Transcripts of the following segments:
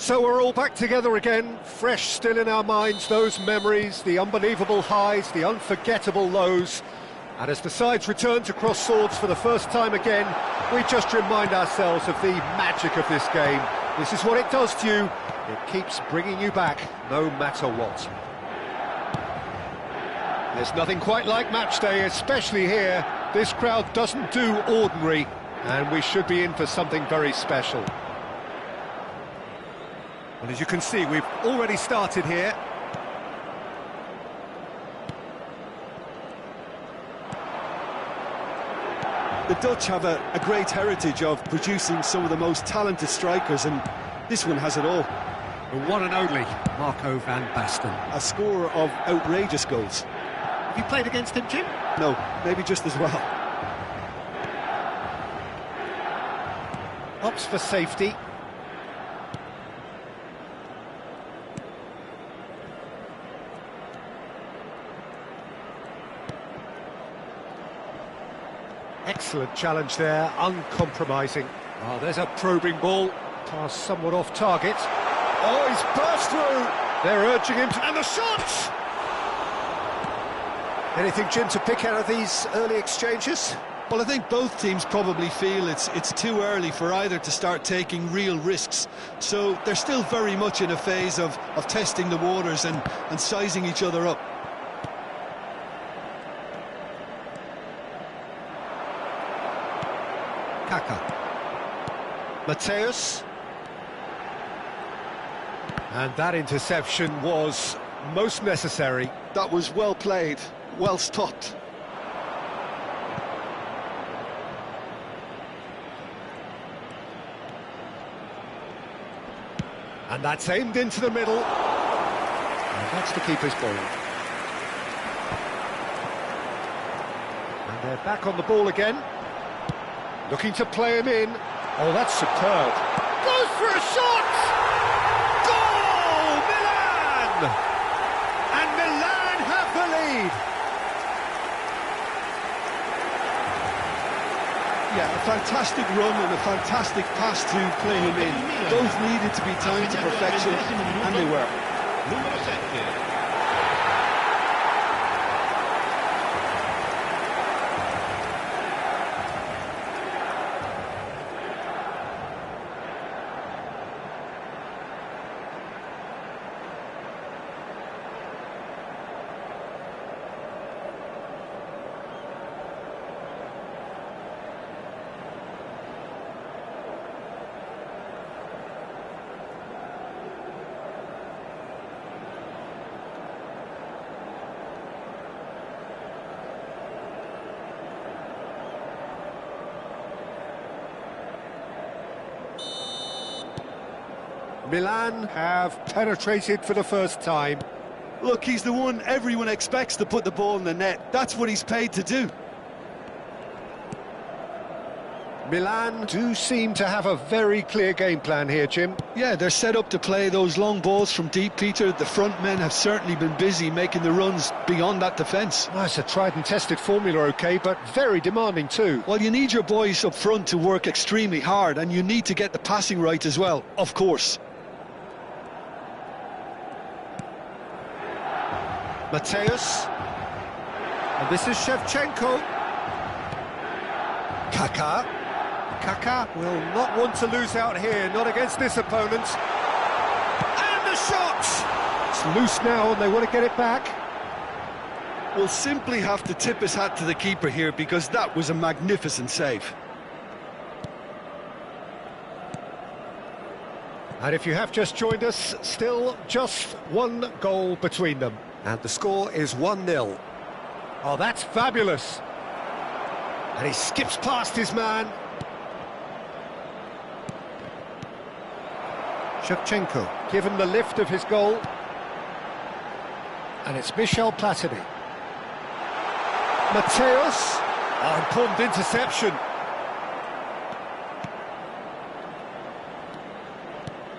So we're all back together again, fresh still in our minds, those memories, the unbelievable highs, the unforgettable lows. And as the sides return to cross swords for the first time again, we just remind ourselves of the magic of this game. This is what it does to you. It keeps bringing you back, no matter what. There's nothing quite like match day, especially here. This crowd doesn't do ordinary, and we should be in for something very special. Well, as you can see, we've already started here. The Dutch have a great heritage of producing some of the most talented strikers, and this one has it all. The one and only Marco van Basten. A scorer of outrageous goals. Have you played against him, Jim? No, maybe just as well. Opts for safety. Excellent challenge there, uncompromising. Oh, there's a probing ball, pass somewhat off target. Oh, he's burst through! They're urging him to... And the shot! Anything, Jim, to pick out of these early exchanges? Well, I think both teams probably feel it's too early for either to start taking real risks. So they're still very much in a phase of testing the waters and sizing each other up. Kaka. Mateus. And that interception was most necessary. That was well played, well stopped. And that's aimed into the middle. And that's the keeper's ball. And they're back on the ball again. Looking to play him in. Oh, that's superb. Goes for a shot! Goal! Milan! And Milan have the lead. Yeah, a fantastic run and a fantastic pass to play him in. Both needed to be timed to perfection, and they were. Milan have penetrated for the first time. Look, he's the one everyone expects to put the ball in the net. That's what he's paid to do. Milan do seem to have a very clear game plan here, Jim. Yeah, they're set up to play those long balls from deep, Peter. The front men have certainly been busy making the runs beyond that defence. Well, it's a tried and tested formula, OK, but very demanding too. Well, you need your boys up front to work extremely hard, and you need to get the passing right as well, of course. Mateus. And this is Shevchenko. Kaka. Kaka will not want to lose out here, not against this opponent. And the shot! It's loose now and they want to get it back. We'll simply have to tip his hat to the keeper here because that was a magnificent save. And if you have just joined us, still just one goal between them. And the score is 1-0. Oh, that's fabulous. And he skips past his man. Shevchenko, given the lift of his goal. And it's Michel Platini. Mateus. Oh, important interception.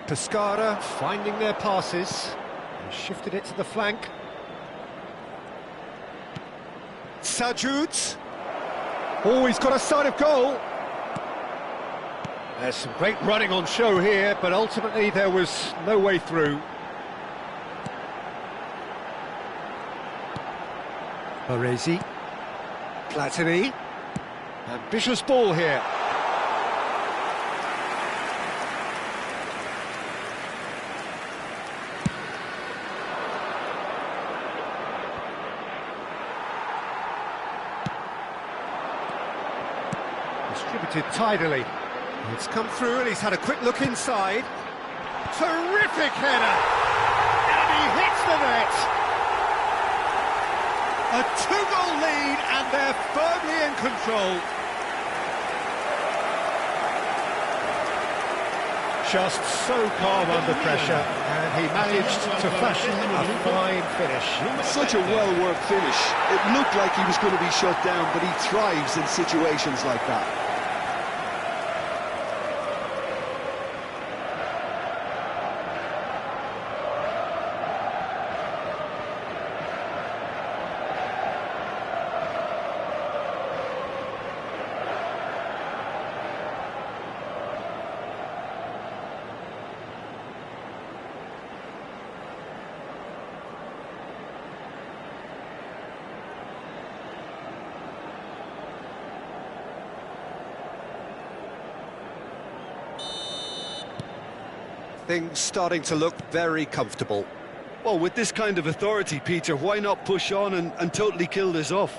Pescara finding their passes. And shifted it to the flank. Sajud. Oh, he's got a sight of goal. There's some great running on show here, but ultimately there was no way through. Baresi. Platini. Ambitious ball here. Distributed tidily. It's come through and he's had a quick look inside. Terrific header! And he hits the net! A two-goal lead and they're firmly in control. Just so calm under pressure, and he managed to fashion a fine finish. Such a well-worked finish. It looked like he was going to be shut down, but he thrives in situations like that. Things starting to look very comfortable. Well, with this kind of authority, Peter, why not push on and totally kill this off?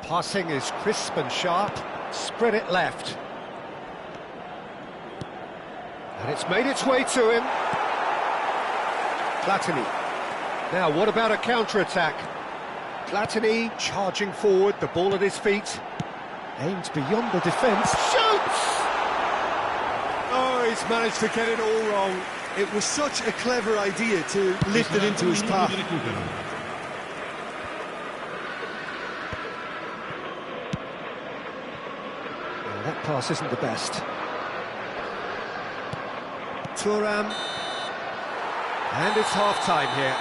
Passing is crisp and sharp. Spread it left. And it's made its way to him. Platini. Now, what about a counter-attack? Platini charging forward, the ball at his feet. Aims beyond the defence. Shoots! Oh, he's managed to get it all wrong. It was such a clever idea to lift it into his path. Well, that pass isn't the best. Thuram. And it's half-time here.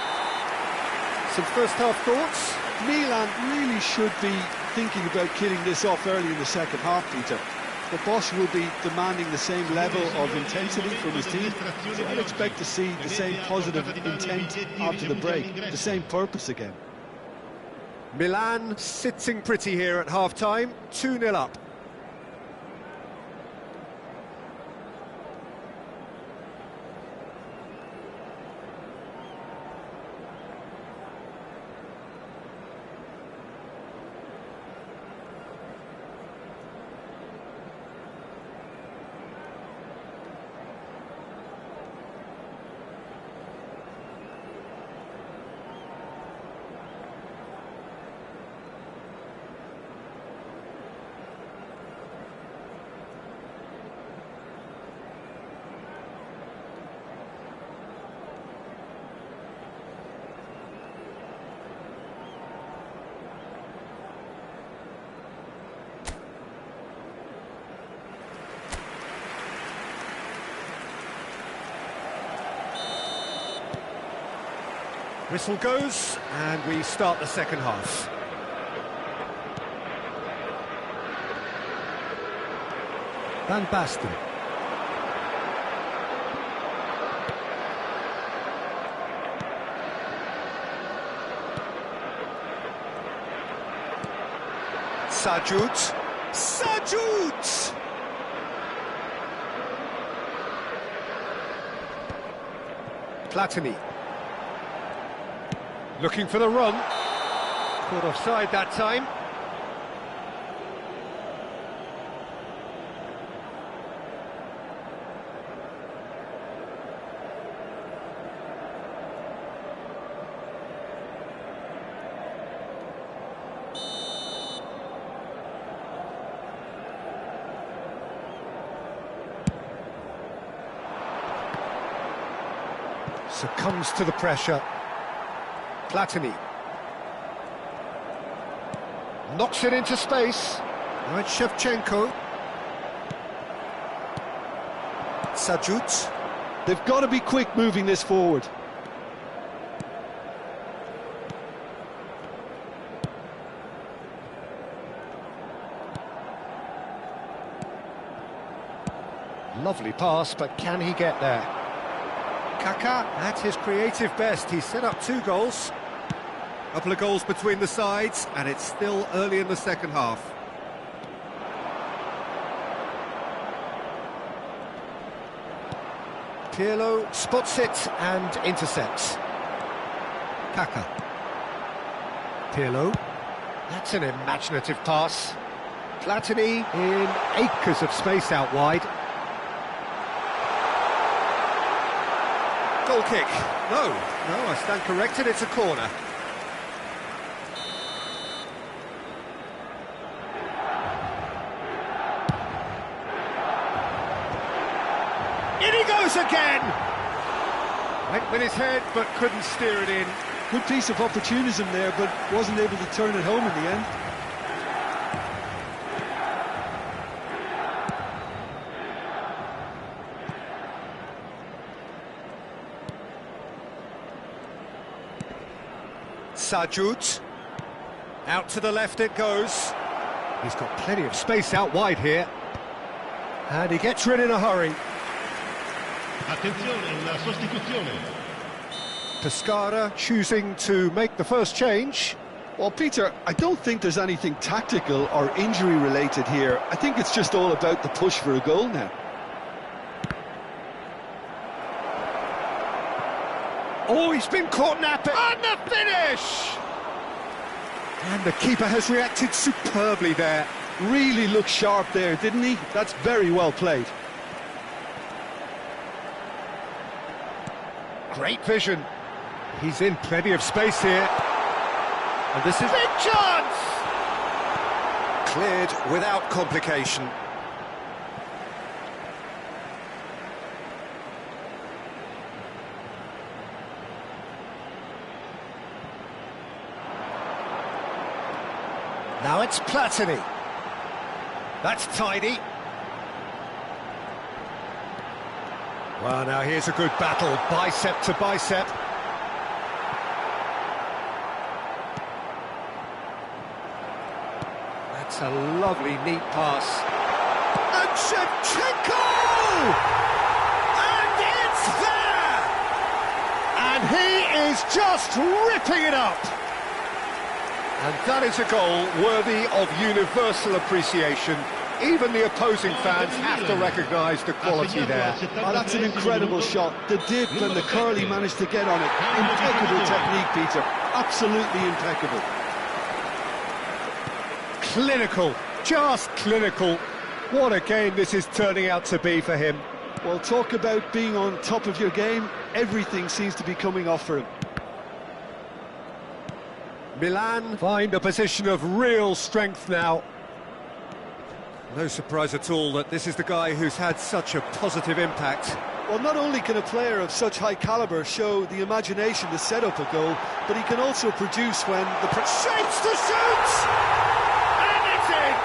Some first-half thoughts? Milan really should be thinking about killing this off early in the second half, Peter. The boss will be demanding the same level of intensity from his team, so I'd expect to see the same positive intent after the break, the same purpose again. Milan sitting pretty here at half-time, 2-0 up. Whistle goes, and we start the second half. Van Basten. Sajut. Sajut! Platini. Looking for the run. Caught offside that time. Succumbs to the pressure. Platini. Knocks it into space. Right, Shevchenko. Sajut. They've got to be quick moving this forward. Lovely pass, but can he get there? Kaká at his creative best. He's set up 2 goals. Couple of goals between the sides, and it's still early in the second half. Pirlo spots it and intercepts. Kaká. Pirlo. That's an imaginative pass. Platini in acres of space out wide. Goal kick. No, I stand corrected, it's a corner. In he goes again! Went with his head, but couldn't steer it in. Good piece of opportunism there, but wasn't able to turn it home in the end. Sajut. Out to the left it goes. He's got plenty of space out wide here. And he gets rid in a hurry. Attenzione, la sostituzione. Pescara choosing to make the first change. Well, Peter, I don't think there's anything tactical or injury related here. I think it's just all about the push for a goal now. Oh, he's been caught napping. And the finish! And the keeper has reacted superbly there. Really looked sharp there, didn't he? That's very well played. Great vision. He's in plenty of space here. And this is... Big chance! Cleared without complication. Now it's Platini. That's tidy. Well, now here's a good battle, bicep to bicep. That's a lovely, neat pass. And Shevchenko! And it's there! And he is just ripping it up! And that is a goal worthy of universal appreciation. Even the opposing fans have to recognise the quality there. Oh, that's an incredible shot. The dip and the curl he managed to get on it. Impeccable technique, Peter. Absolutely impeccable. Clinical, just clinical. What a game this is turning out to be for him. Well, talk about being on top of your game. Everything seems to be coming off for him. Milan find a position of real strength now. No surprise at all that this is the guy who's had such a positive impact. Well, not only can a player of such high calibre show the imagination to set up a goal, but he can also produce when the... Shapes to shoot! And it's in!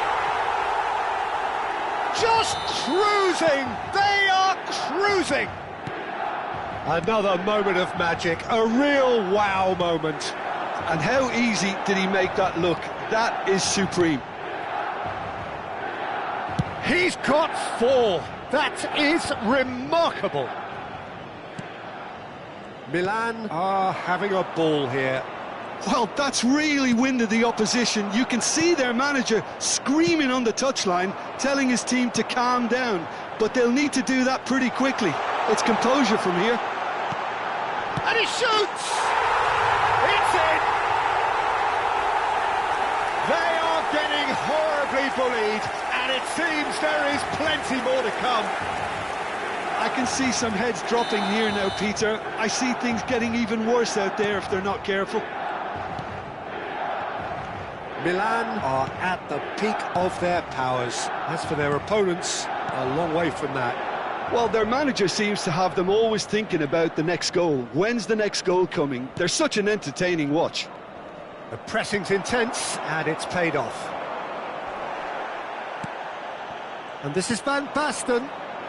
Just cruising! They are cruising! Another moment of magic, a real wow moment. And how easy did he make that look? That is supreme. He's got 4. That is remarkable. Milan are having a ball here. Well, that's really winded the opposition. You can see their manager screaming on the touchline, telling his team to calm down. But they'll need to do that pretty quickly. It's composure from here. And he shoots! It's in! They are getting horribly bullied, and it seems there is plenty more to come. I can see some heads dropping here now, Peter. I see things getting even worse out there if they're not careful. Milan are at the peak of their powers. As for their opponents, a long way from that. Well, their manager seems to have them always thinking about the next goal. When's the next goal coming? They're such an entertaining watch. The pressing's intense, and it's paid off. And this is Van Basten.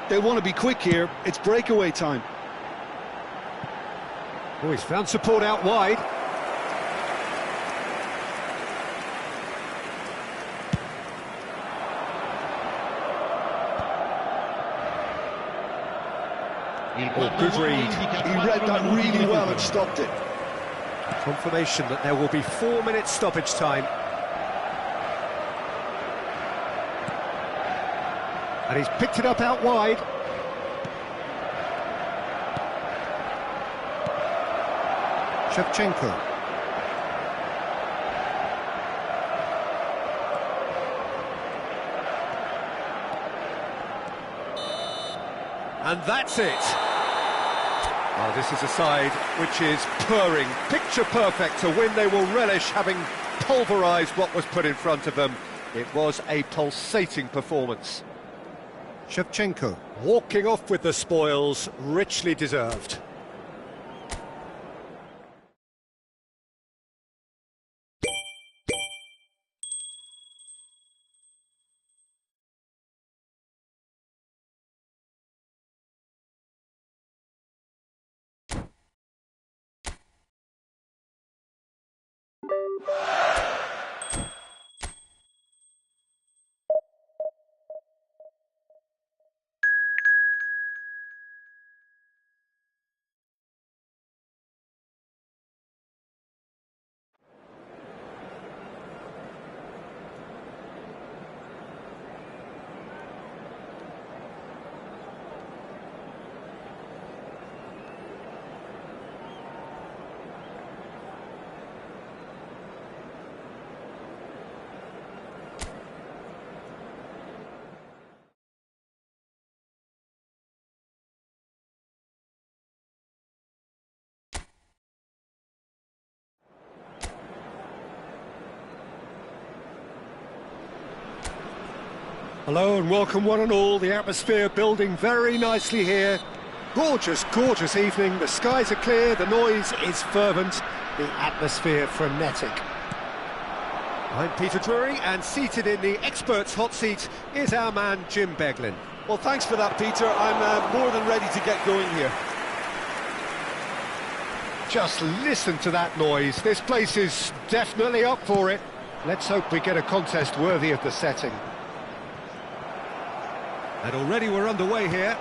They want to be quick here. It's breakaway time. Oh, he's found support out wide. Oh, good read. He read that really well and stopped it. Confirmation that there will be 4 minutes stoppage time. And he's picked it up out wide. Shevchenko. And that's it. Well, this is a side which is purring, picture perfect, a win they will relish, having pulverised what was put in front of them. It was a pulsating performance. Shevchenko walking off with the spoils, richly deserved. Hello and welcome one and all. The atmosphere building very nicely here. Gorgeous, gorgeous evening. The skies are clear, the noise is fervent, the atmosphere frenetic. I'm Peter Drury, and seated in the experts' hot seat is our man Jim Beglin. Well, thanks for that, Peter. I'm more than ready to get going here. Just listen to that noise. This place is definitely up for it. Let's hope we get a contest worthy of the setting. And already we're underway here.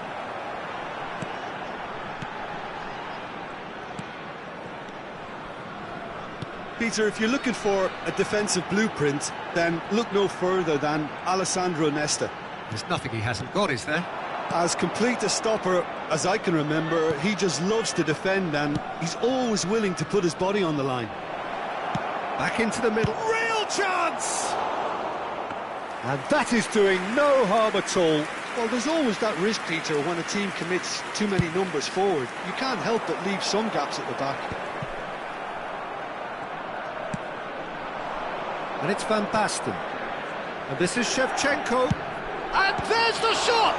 Peter, if you're looking for a defensive blueprint, then look no further than Alessandro Nesta. There's nothing he hasn't got, is there? As complete a stopper as I can remember, he just loves to defend and he's always willing to put his body on the line. Back into the middle, real chance! And that is doing no harm at all. Well, there's always that risk, Peter, when a team commits too many numbers forward. You can't help but leave some gaps at the back. And it's Van Basten. And this is Shevchenko. And there's the shot!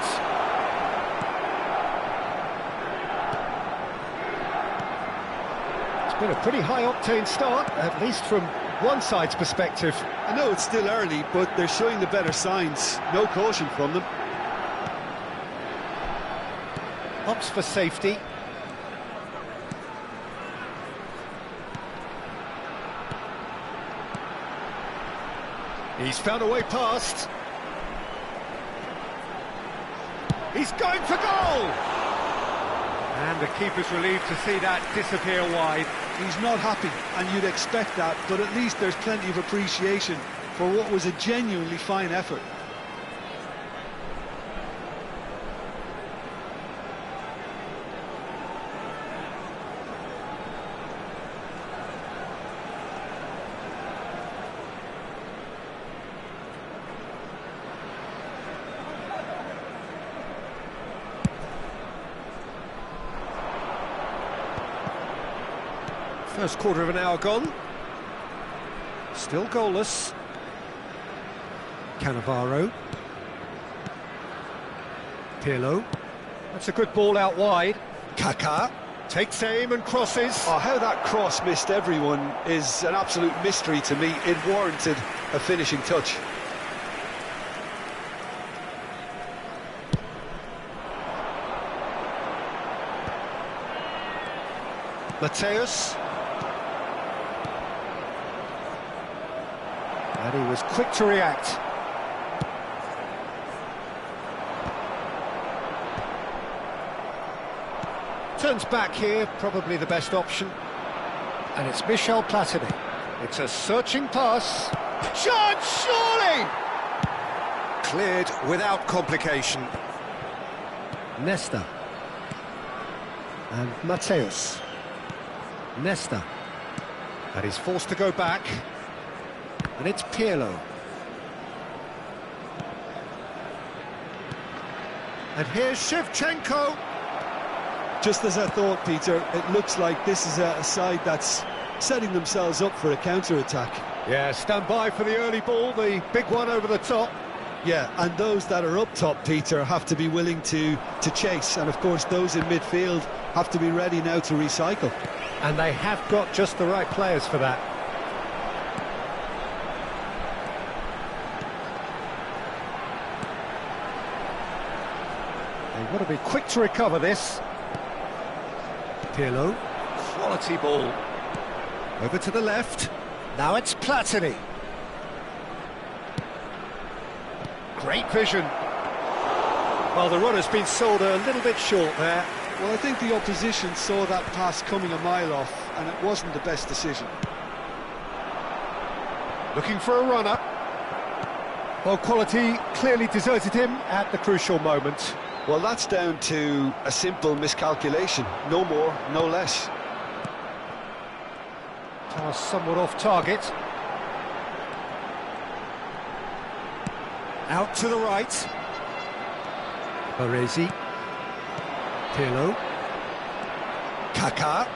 It's been a pretty high-octane start, at least from one side's perspective. I know it's still early, but they're showing the better signs. No caution from them. Opts for safety. He's found a way past. He's going for goal! And the keeper's relieved to see that disappear wide. He's not happy, and you'd expect that, but at least there's plenty of appreciation for what was a genuinely fine effort. First quarter of an hour gone. Still goalless. Cannavaro. Pirlo. That's a good ball out wide. Kaká takes aim and crosses. Oh, how that cross missed everyone is an absolute mystery to me. It warranted a finishing touch. Mateus. And he was quick to react. Turns back here, probably the best option. And it's Michel Platini. It's a searching pass. Chance, surely! Cleared without complication. Nesta. And Mateus. Nesta. And he's forced to go back. And it's Pirlo. And here's Shevchenko. Just as I thought, Peter, it looks like this is a side that's setting themselves up for a counter-attack. Yeah, stand by for the early ball, the big one over the top. Yeah, and those that are up top, Peter, have to be willing to chase. And, of course, those in midfield have to be ready now to recycle. And they have got just the right players for that. They've got to be quick to recover this. Pirlo, quality ball. Over to the left. Now it's Platini. Great vision. Well, the runner's been sold a little bit short there. Well, I think the opposition saw that pass coming a mile off, and it wasn't the best decision. Looking for a runner. Well, quality clearly deserted him at the crucial moment. Well, that's down to a simple miscalculation. No more, no less. Pass somewhat off target. Out to the right. Baresi. Pirlo. Kaká.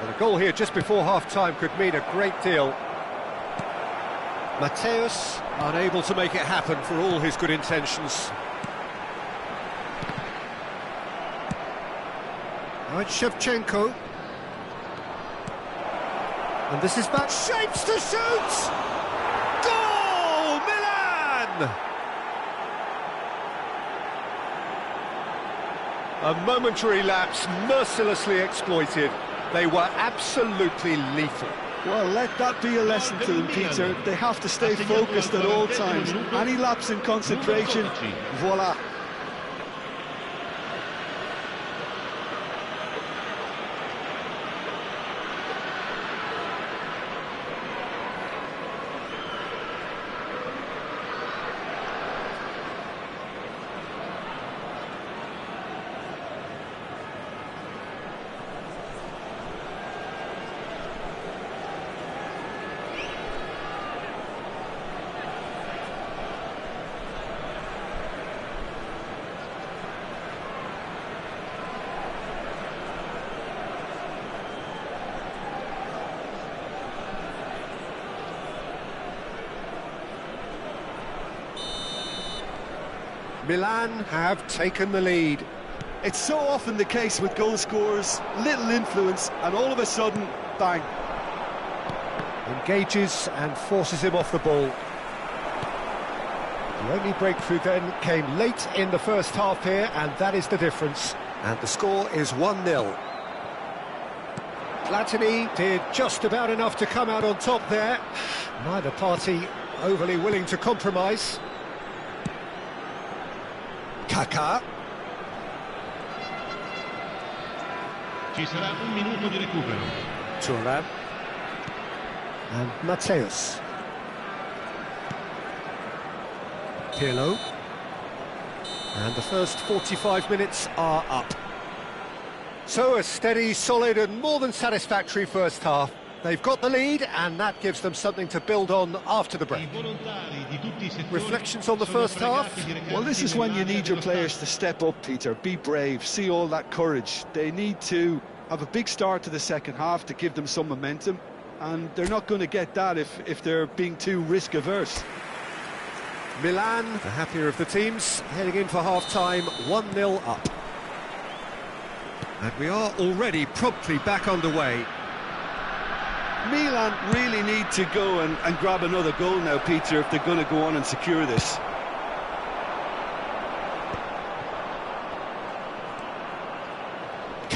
Well, a goal here just before half-time could mean a great deal. Mateus unable to make it happen for all his good intentions. Now it's Shevchenko. And this is back, shapes to shoot! Goal! Milan! A momentary lapse mercilessly exploited. They were absolutely lethal. Well, let that be a lesson to them, Peter. They have to stay focused at all times. Any lapse in concentration, voila. Milan have taken the lead. It's so often the case with goal scorers, little influence, and all of a sudden, bang. Engages and forces him off the ball. The only breakthrough then came late in the first half here, and that is the difference. And the score is 1-0. Platini did just about enough to come out on top there. Neither party overly willing to compromise. Kaká. Ci sarà un minuto di recupero. Thuram. And Mateus. Pirlo. And the first 45 minutes are up. So a steady, solid and more than satisfactory first half. They've got the lead and that gives them something to build on after the break. Reflections on the first half? Well, this is when you need your players to step up, Peter. Be brave, see all that courage. They need to have a big start to the second half to give them some momentum, and they're not going to get that if they're being too risk-averse. Milan, the happier of the teams, heading in for half-time, 1-0 up. And we are already promptly back underway. Milan really need to go and grab another goal now, Peter, if they're going to go on and secure this.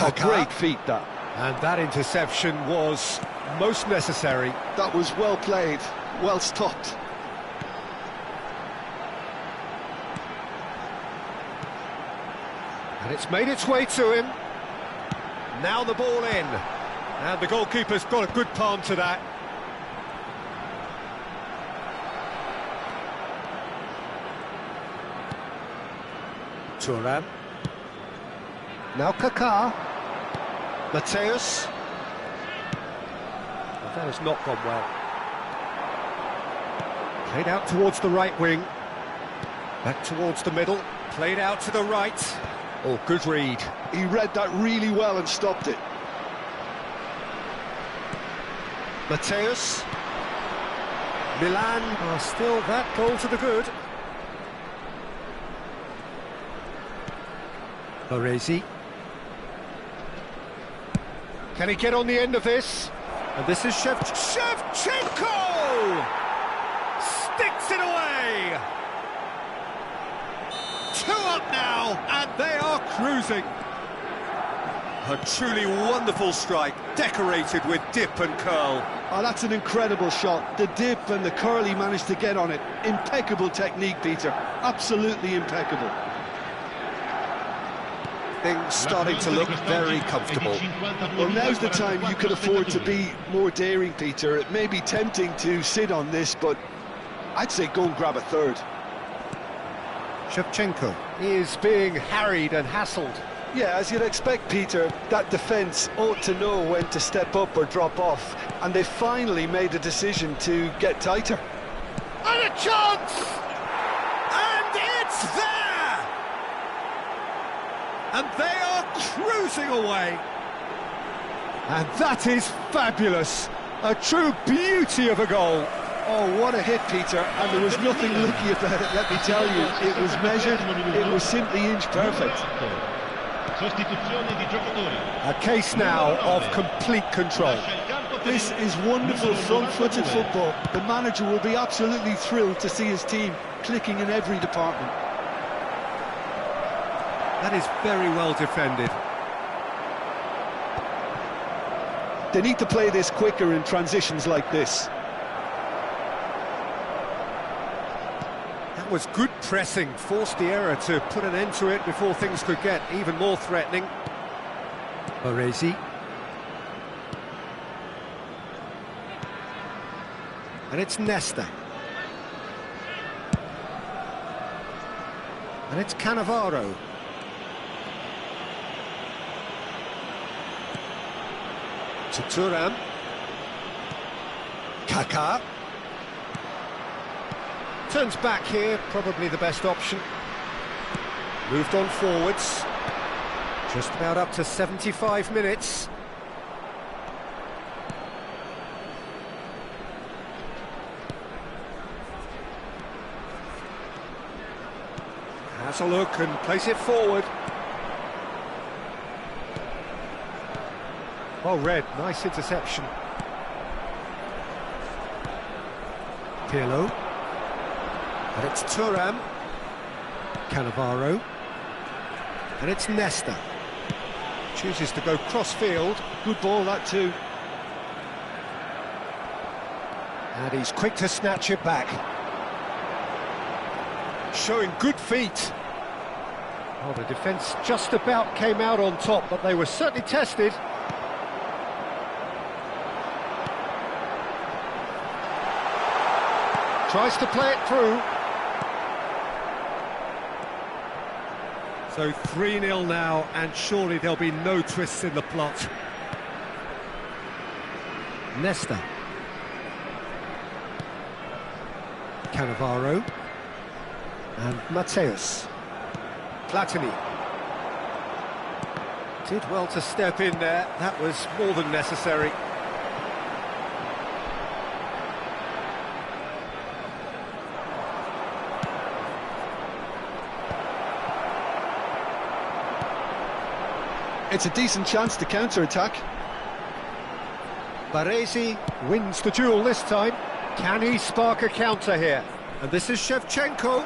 A great feat, that. And that interception was most necessary. That was well played, well stopped. And it's made its way to him. Now the ball in. And the goalkeeper's got a good palm to that. Thuram. Now Kaká. Mateus. Well, that has not gone well. Played out towards the right wing. Back towards the middle. Played out to the right. Oh, good read. He read that really well and stopped it. Mateus. Milan are still that goal to the good. Baresi. Can he get on the end of this? And this is Shevchenko! Sticks it away! 2 up now, and they are cruising. A truly wonderful strike, decorated with dip and curl. Oh, that's an incredible shot. The dip and the curl he managed to get on it. Impeccable technique, Peter. Absolutely impeccable. Things starting to look very comfortable. Well, now's the time you can afford to be more daring, Peter. It may be tempting to sit on this, but I'd say go and grab a third. Shevchenko is being harried and hassled. Yeah, as you'd expect, Peter, that defence ought to know when to step up or drop off, and they finally made a decision to get tighter. And a chance! And it's there! And they are cruising away. And that is fabulous. A true beauty of a goal. Oh, what a hit, Peter, and there was nothing lucky about it, let me tell you. It was measured, it was simply inch perfect. A case now of complete control. This is wonderful front-footed football. The manager will be absolutely thrilled to see his team clicking in every department. That is very well defended. They need to play this quicker in transitions like this. That was good pressing, forced the error to put an end to it before things could get even more threatening. Baresi. And it's Nesta. And it's Cannavaro. To Thuram. Kaká. Turns back here, probably the best option. Moved on forwards. Just about up to 75 minutes. Has a look and plays it forward. Well read, nice interception. Pirlo. And it's Thuram. Cannavaro. And it's Nesta. Chooses to go cross-field. Good ball, that too. And he's quick to snatch it back. Showing good feet. Oh, the defence just about came out on top, but they were certainly tested. Tries to play it through. So 3-0 now, and surely there'll be no twists in the plot. Nesta. Cannavaro. And Mateus. Platini. Did well to step in there, that was more than necessary. It's a decent chance to counter-attack. Baresi wins the duel this time. Can he spark a counter here? And this is Shevchenko.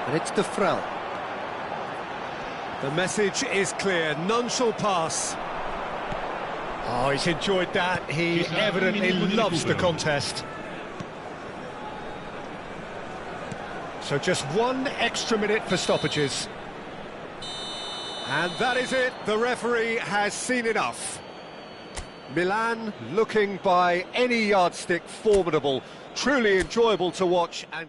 And it's De Frel. The message is clear, none shall pass. Oh, he's enjoyed that. He evidently loves the contest. So just one extra minute for stoppages. And that is it, the referee has seen enough. Milan looking by any yardstick formidable, truly enjoyable to watch and...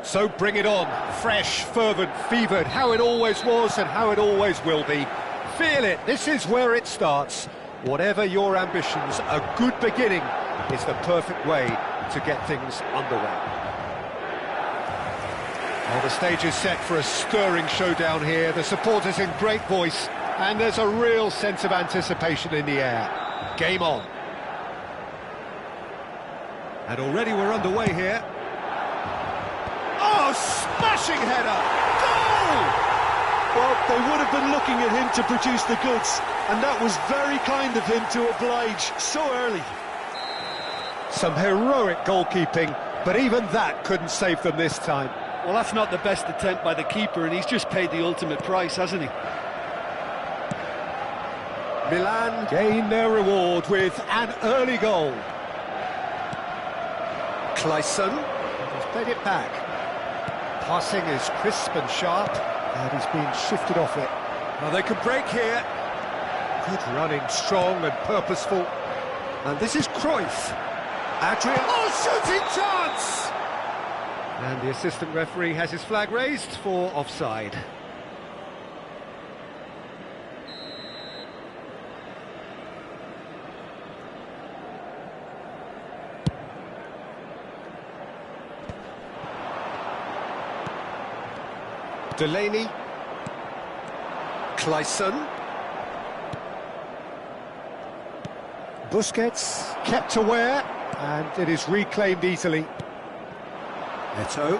So bring it on, fresh, fervent, fevered, how it always was and how it always will be. Feel it, this is where it starts. Whatever your ambitions, a good beginning is the perfect way to get things underway. Well, the stage is set for a stirring showdown here. The supporters in great voice, and there's a real sense of anticipation in the air. Game on. And already we're underway here. Oh, smashing header! Goal! Well, they would have been looking at him to produce the goods, and that was very kind of him to oblige so early. Some heroic goalkeeping, but even that couldn't save them this time. Well, that's not the best attempt by the keeper, and he's just paid the ultimate price, hasn't he? Milan gain their reward with an early goal. Clayson has played it back. Passing is crisp and sharp, and he's been shifted off it. Now they can break here. Good running, strong and purposeful. And this is Cruyff. Adrian, oh, shooting chance! And the assistant referee has his flag raised for offside. Delaney, Clayson, Busquets kept aware, and it is reclaimed easily. Eto'o.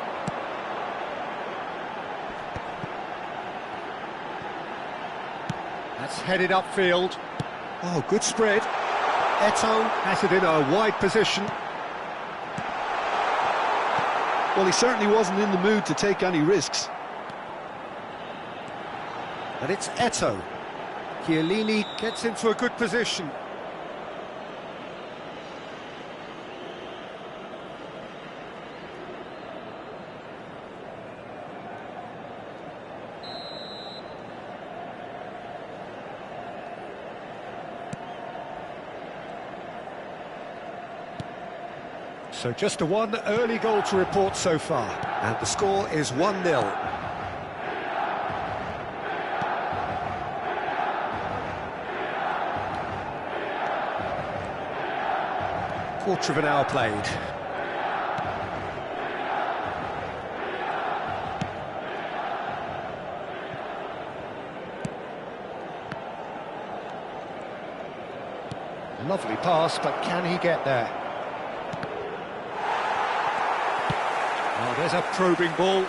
That's headed upfield. Oh, good spread. Eto'o has it in a wide position. Well, he certainly wasn't in the mood to take any risks. And it's Eto'o. Chiellini gets into a good position. So just a one early goal to report so far. And the score is 1-0. Quarter of an hour played. Lovely pass, but can he get there? Oh, there's a probing ball.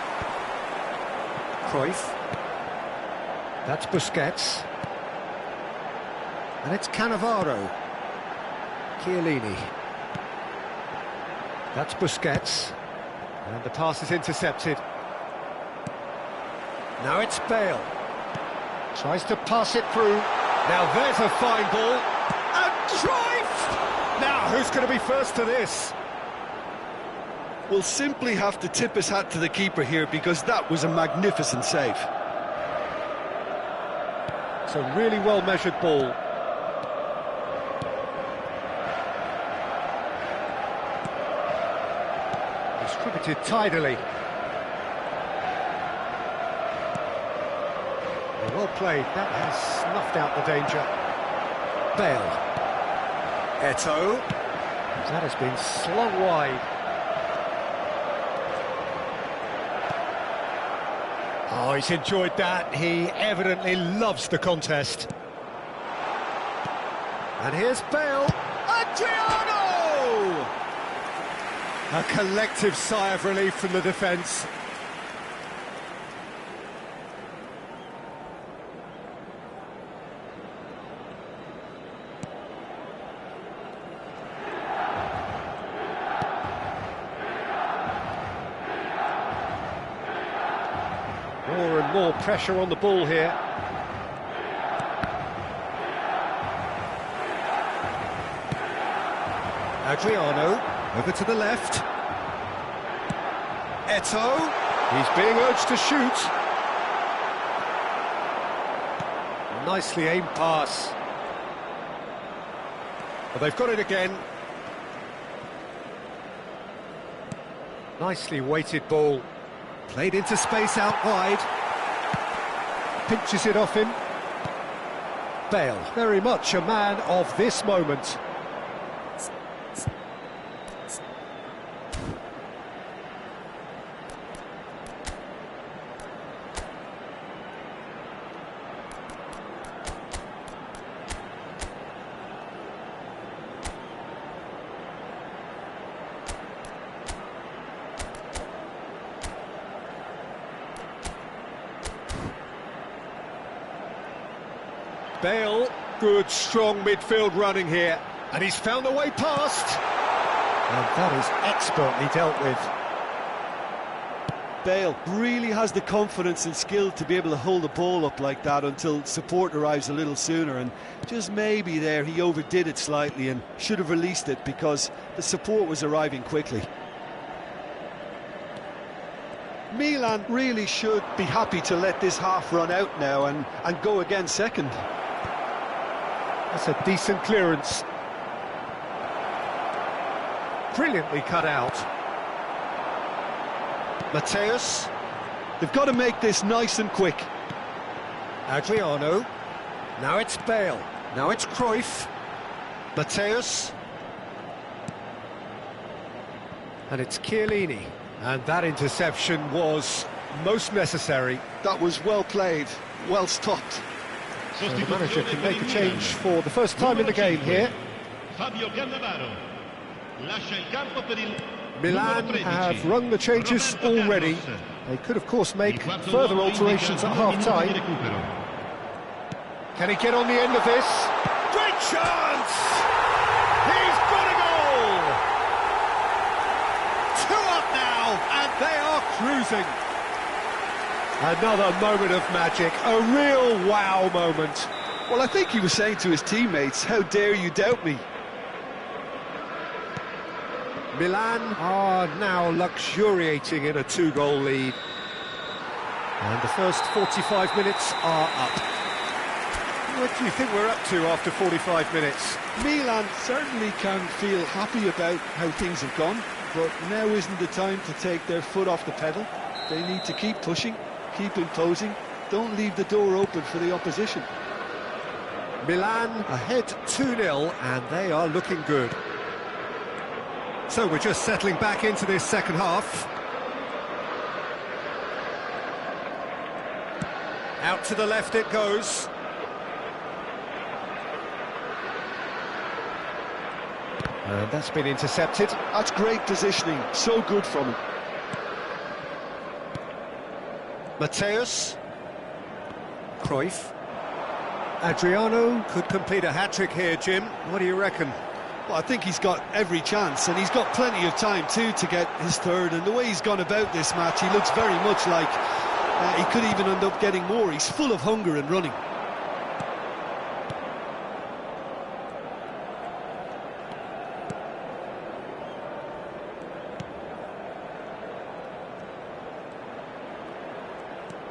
Cruyff. That's Busquets. And it's Cannavaro. Chiellini. That's Busquets, and the pass is intercepted. Now it's Bale. Tries to pass it through. Now there's a fine ball. And Cruyff! Now who's going to be first to this? We'll simply have to tip his hat to the keeper here, because that was a magnificent save. It's a really well-measured ball. Distributed tidily. Well played, that has snuffed out the danger. Bale. Eto'o. That has been slung wide. Oh, he's enjoyed that. He evidently loves the contest. And here's Bale. Adriano! A collective sigh of relief from the defence. More and more pressure on the ball here. Adriano. Over to the left. Eto'o. He's being urged to shoot. Nicely aimed pass. Well, they've got it again. Nicely weighted ball. Played into space out wide. Pinches it off him. Bale, very much a man of this moment. Bale, good strong midfield running here, and he's found a way past, and that is expertly dealt with. Bale really has the confidence and skill to be able to hold the ball up like that until support arrives a little sooner, and just maybe there he overdid it slightly and should have released it because the support was arriving quickly. Milan really should be happy to let this half run out now and go again second. That's a decent clearance. Brilliantly cut out. Mateus. They've got to make this nice and quick. Adriano. Now it's Bale. Now it's Cruyff. Mateus. And it's Chiellini. And that interception was most necessary. That was well played, well stopped. So the manager can make a change for the first time in the game here. Milan have rung the changes already. They could, of course, make further alterations at half-time. Can he get on the end of this? Great chance! He's got a goal! 2 up now, and they are cruising. Another moment of magic, a real wow moment. Well, I think he was saying to his teammates, how dare you doubt me? Milan are now luxuriating in a 2-goal lead. And the first 45 minutes are up. What do you think we're up to after 45 minutes? Milan certainly can feel happy about how things have gone, but now isn't the time to take their foot off the pedal. They need to keep pushing, keep imposing, don't leave the door open for the opposition. Milan ahead 2-0 and they are looking good. So we're just settling back into this second half. Out to the left it goes. And that's been intercepted. That's great positioning, so good from him. Mateus. Cruyff. Adriano could complete a hat-trick here, Jim. What do you reckon? Well, I think he's got every chance, and he's got plenty of time too to get his third, and the way he's gone about this match, he looks very much like he could even end up getting more. He's full of hunger and running.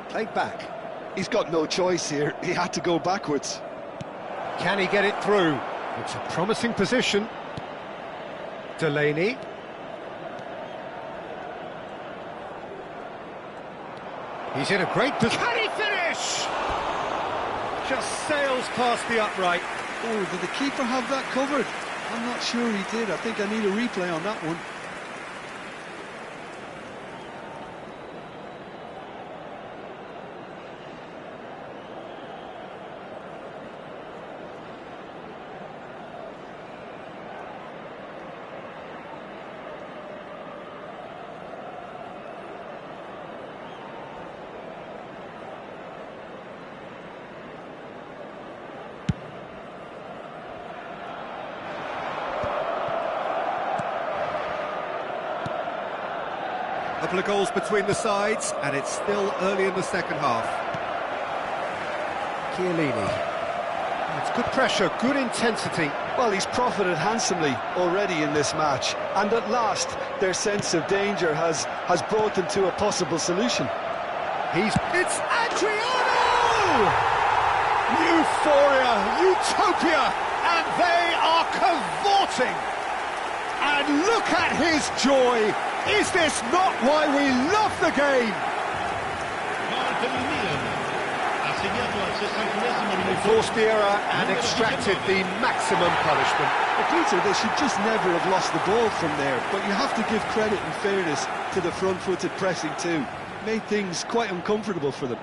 Played back. He's got no choice here, he had to go backwards. Can he get it through? It's a promising position. Delaney. He's in a great position. Can he finish? Just sails past the upright. Oh, did the keeper have that covered? I'm not sure he did. I think I need a replay on that one. Couple of goals between the sides, and it's still early in the second half. Chiellini. It's good pressure, good intensity. Well, he's profited handsomely already in this match, and at last their sense of danger has brought them to a possible solution. It's Adriano! Euphoria, utopia, and they are cavorting. And look at his joy. Is this not why we love the game? They forced the error and extracted the maximum punishment. Well, Peter, they should just never have lost the ball from there, but you have to give credit and fairness to the front-footed pressing too. Made things quite uncomfortable for them.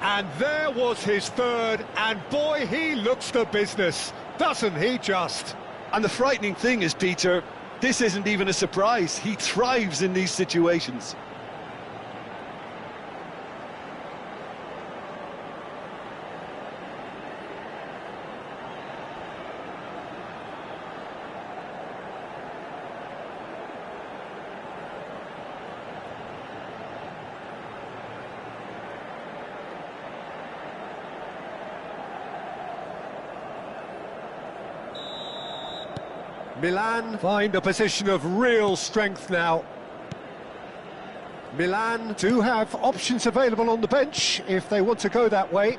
And there was his third, and boy, he looks the business, doesn't he just? And the frightening thing is, Peter, this isn't even a surprise. He thrives in these situations. Milan find a position of real strength now. Milan do have options available on the bench if they want to go that way.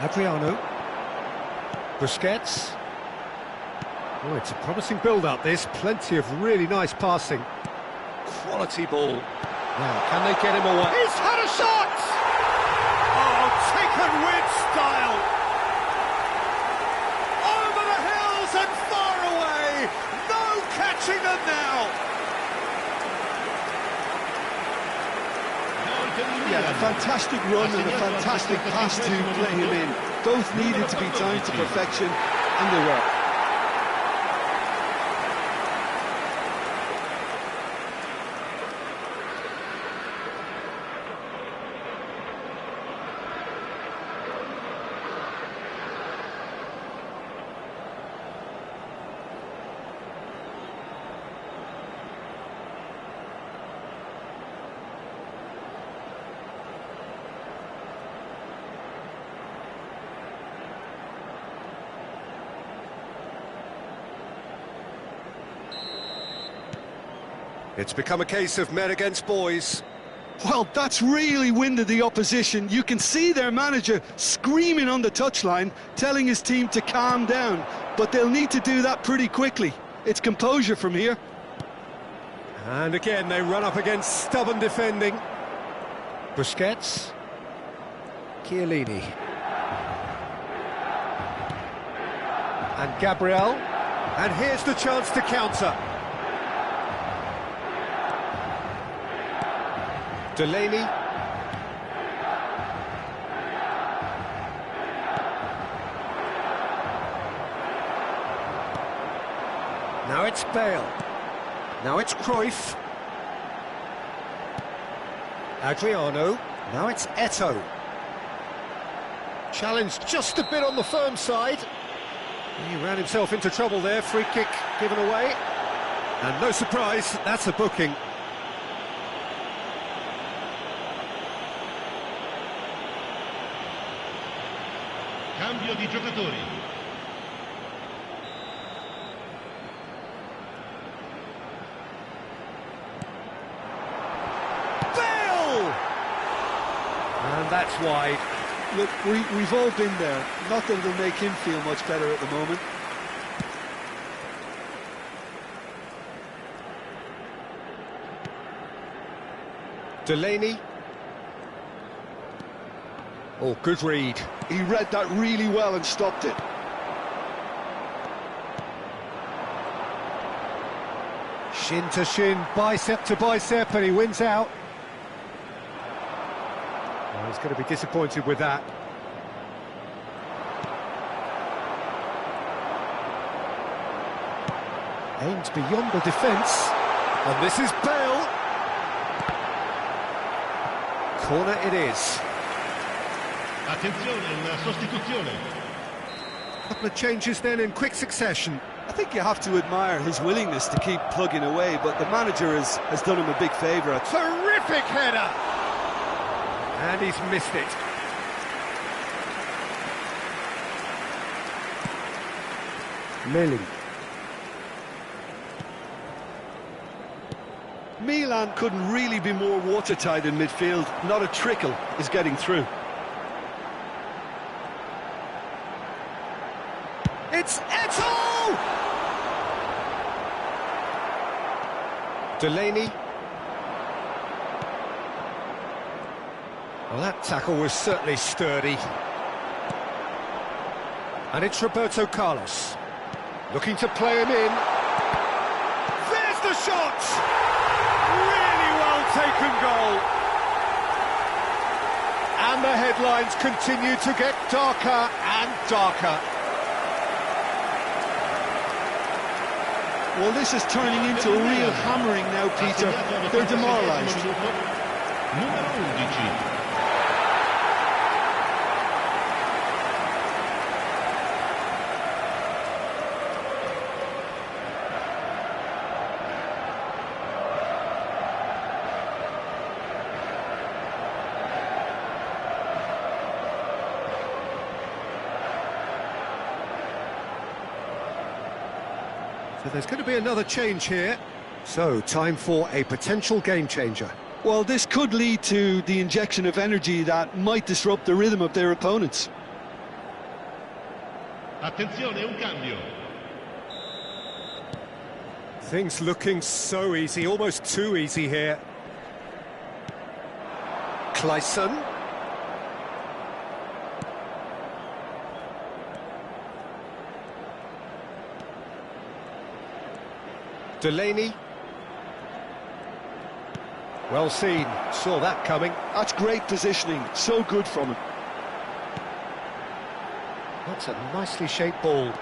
Adriano. Busquets. Oh, it's a promising build-up, this. Plenty of really nice passing. Quality ball. Now, can they get him away? He's had a shot! Oh, taken with style! And far away, no catching them now. Yeah, a fantastic run and a fantastic pass to play him in. Both needed to be timed to perfection, and they were. It's become a case of men against boys. Well, that's really winded the opposition. You can see their manager screaming on the touchline, telling his team to calm down. But they'll need to do that pretty quickly. It's composure from here. And again, they run up against stubborn defending. Busquets. Chiellini. And Gabriel. And here's the chance to counter. Delaney. Now it's Bale. Now it's Cruyff. Adriano. Now it's Eto'o. Challenged just a bit on the firm side. He ran himself into trouble there. Free kick given away. And no surprise, that's a booking. Cambio di giocatori. Bale! And that's wide. Look, we've all been there. Nothing will make him feel much better at the moment. Delaney. Oh, good read. He read that really well and stopped it. Shin to shin, bicep to bicep, and he wins out. Oh, he's going to be disappointed with that. Aims beyond the defence. And this is Bale. Corner it is. Attenzione, una sostituzione. Couple of changes then in quick succession. I think you have to admire his willingness to keep plugging away, but the manager has done him a big favour. Terrific header! And he's missed it. Milling. Milan couldn't really be more watertight in midfield. Not a trickle is getting through. It's Eto'o! Delaney. Well, that tackle was certainly sturdy. And it's Roberto Carlos. Looking to play him in. There's the shot! Really well taken goal. And the headlines continue to get darker and darker. Well, this is turning into a real hammering now, Peter. They're demoralised. Numero 11. So there's going to be another change here. So, time for a potential game changer. Well, this could lead to the injection of energy that might disrupt the rhythm of their opponents. Attenzione, un cambio. Things looking so easy, almost too easy here. Clayson. Delaney. Well seen, saw that coming. That's great positioning, so good from him. That's a nicely shaped ball.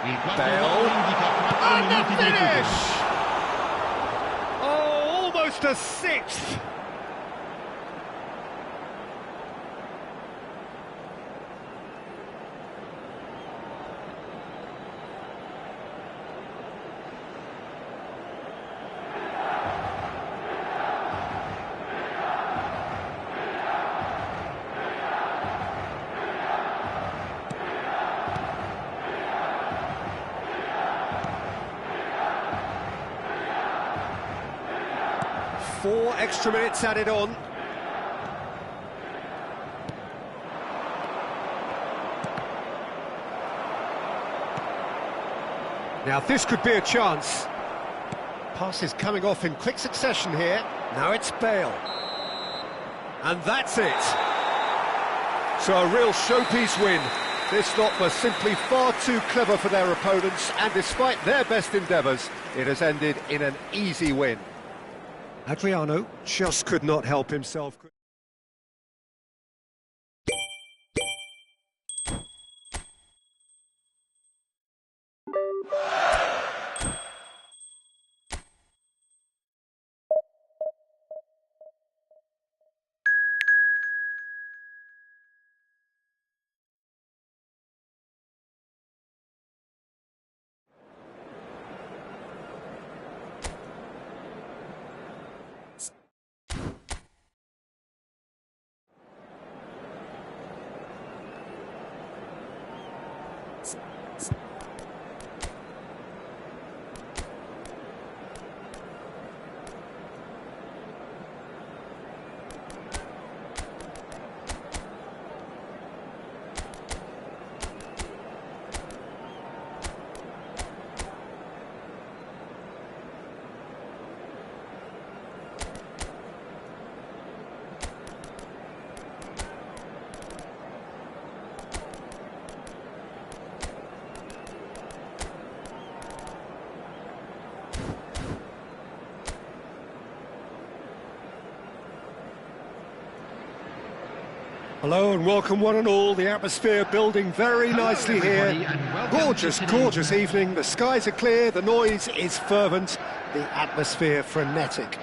Bale. And the finish! Oh, almost a sixth. Four extra minutes added on. Now this could be a chance. Passes coming off in quick succession here. Now it's Bale. And that's it. So a real showpiece win. This lot was simply far too clever for their opponents, and despite their best endeavours, it has ended in an easy win. Adriano just could not help himself. Hello and welcome one and all. The atmosphere building very nicely here. Gorgeous, gorgeous evening. The skies are clear, the noise is fervent, the atmosphere frenetic.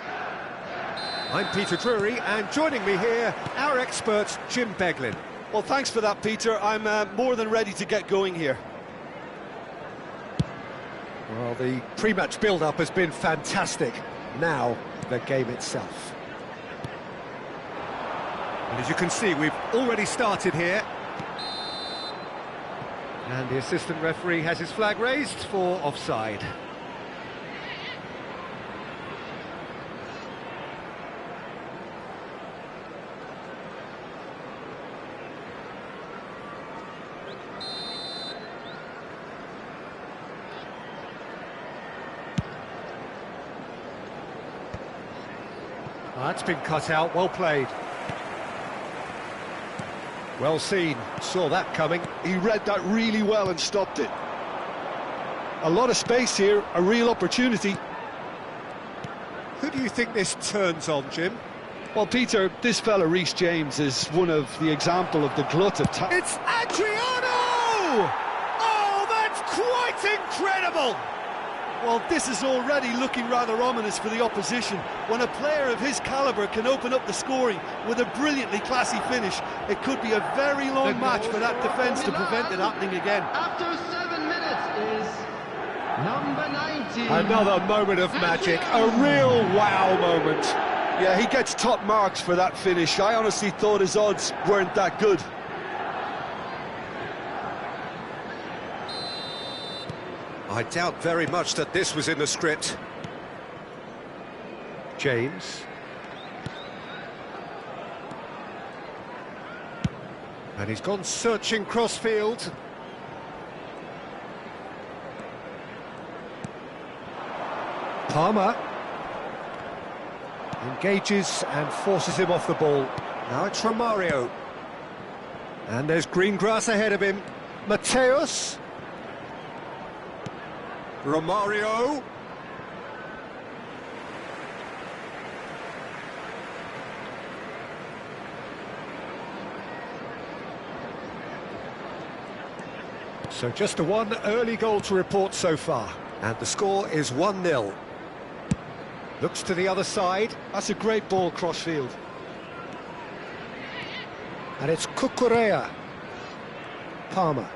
I'm Peter Drury, and joining me here, our expert, Jim Beglin. Well, thanks for that, Peter. I'm more than ready to get going here. Well, the pre-match build-up has been fantastic. Now, the game itself. And as you can see, we've already started here. And the assistant referee has his flag raised for offside. That's been cut out, well played. Well seen, saw that coming. He read that really well and stopped it. A lot of space here, a real opportunity. Who do you think this turns on, Jim? Well, Peter, this fella Reece James is one of the example of the glut of talent. It's Adriano! Oh, that's quite incredible! Well, this is already looking rather ominous for the opposition. When a player of his calibre can open up the scoring with a brilliantly classy finish, it could be a very long match for that defence to prevent it happening again. After 7 minutes is number 90. Another moment of magic, a real wow moment. Yeah, he gets top marks for that finish. I honestly thought his odds weren't that good. I doubt very much that this was in the script. James. And he's gone searching crossfield. Palmer. Engages and forces him off the ball. Now it's Romario. And there's green grass ahead of him. Mateus. Romario. So just the one early goal to report so far. And the score is 1-0. Looks to the other side. That's a great ball crossfield. And it's Cucurella. Palmer.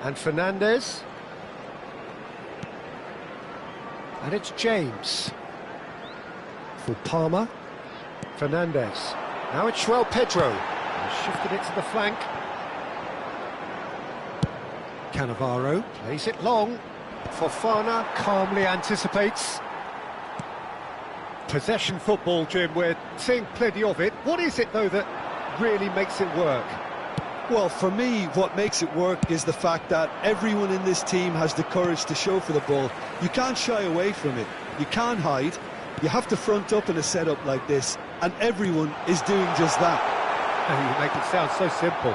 And Fernandez. And it's James. For Palmer. Fernandez. Now it's João Pedro. He's shifted it to the flank. Cannavaro plays it long. Fofana calmly anticipates. Possession football, Jim, we're seeing plenty of it. What is it, though, that really makes it work? Well, for me, what makes it work is the fact that everyone in this team has the courage to show for the ball. You can't shy away from it. You can't hide. You have to front up in a setup like this, and everyone is doing just that. You make it sound so simple.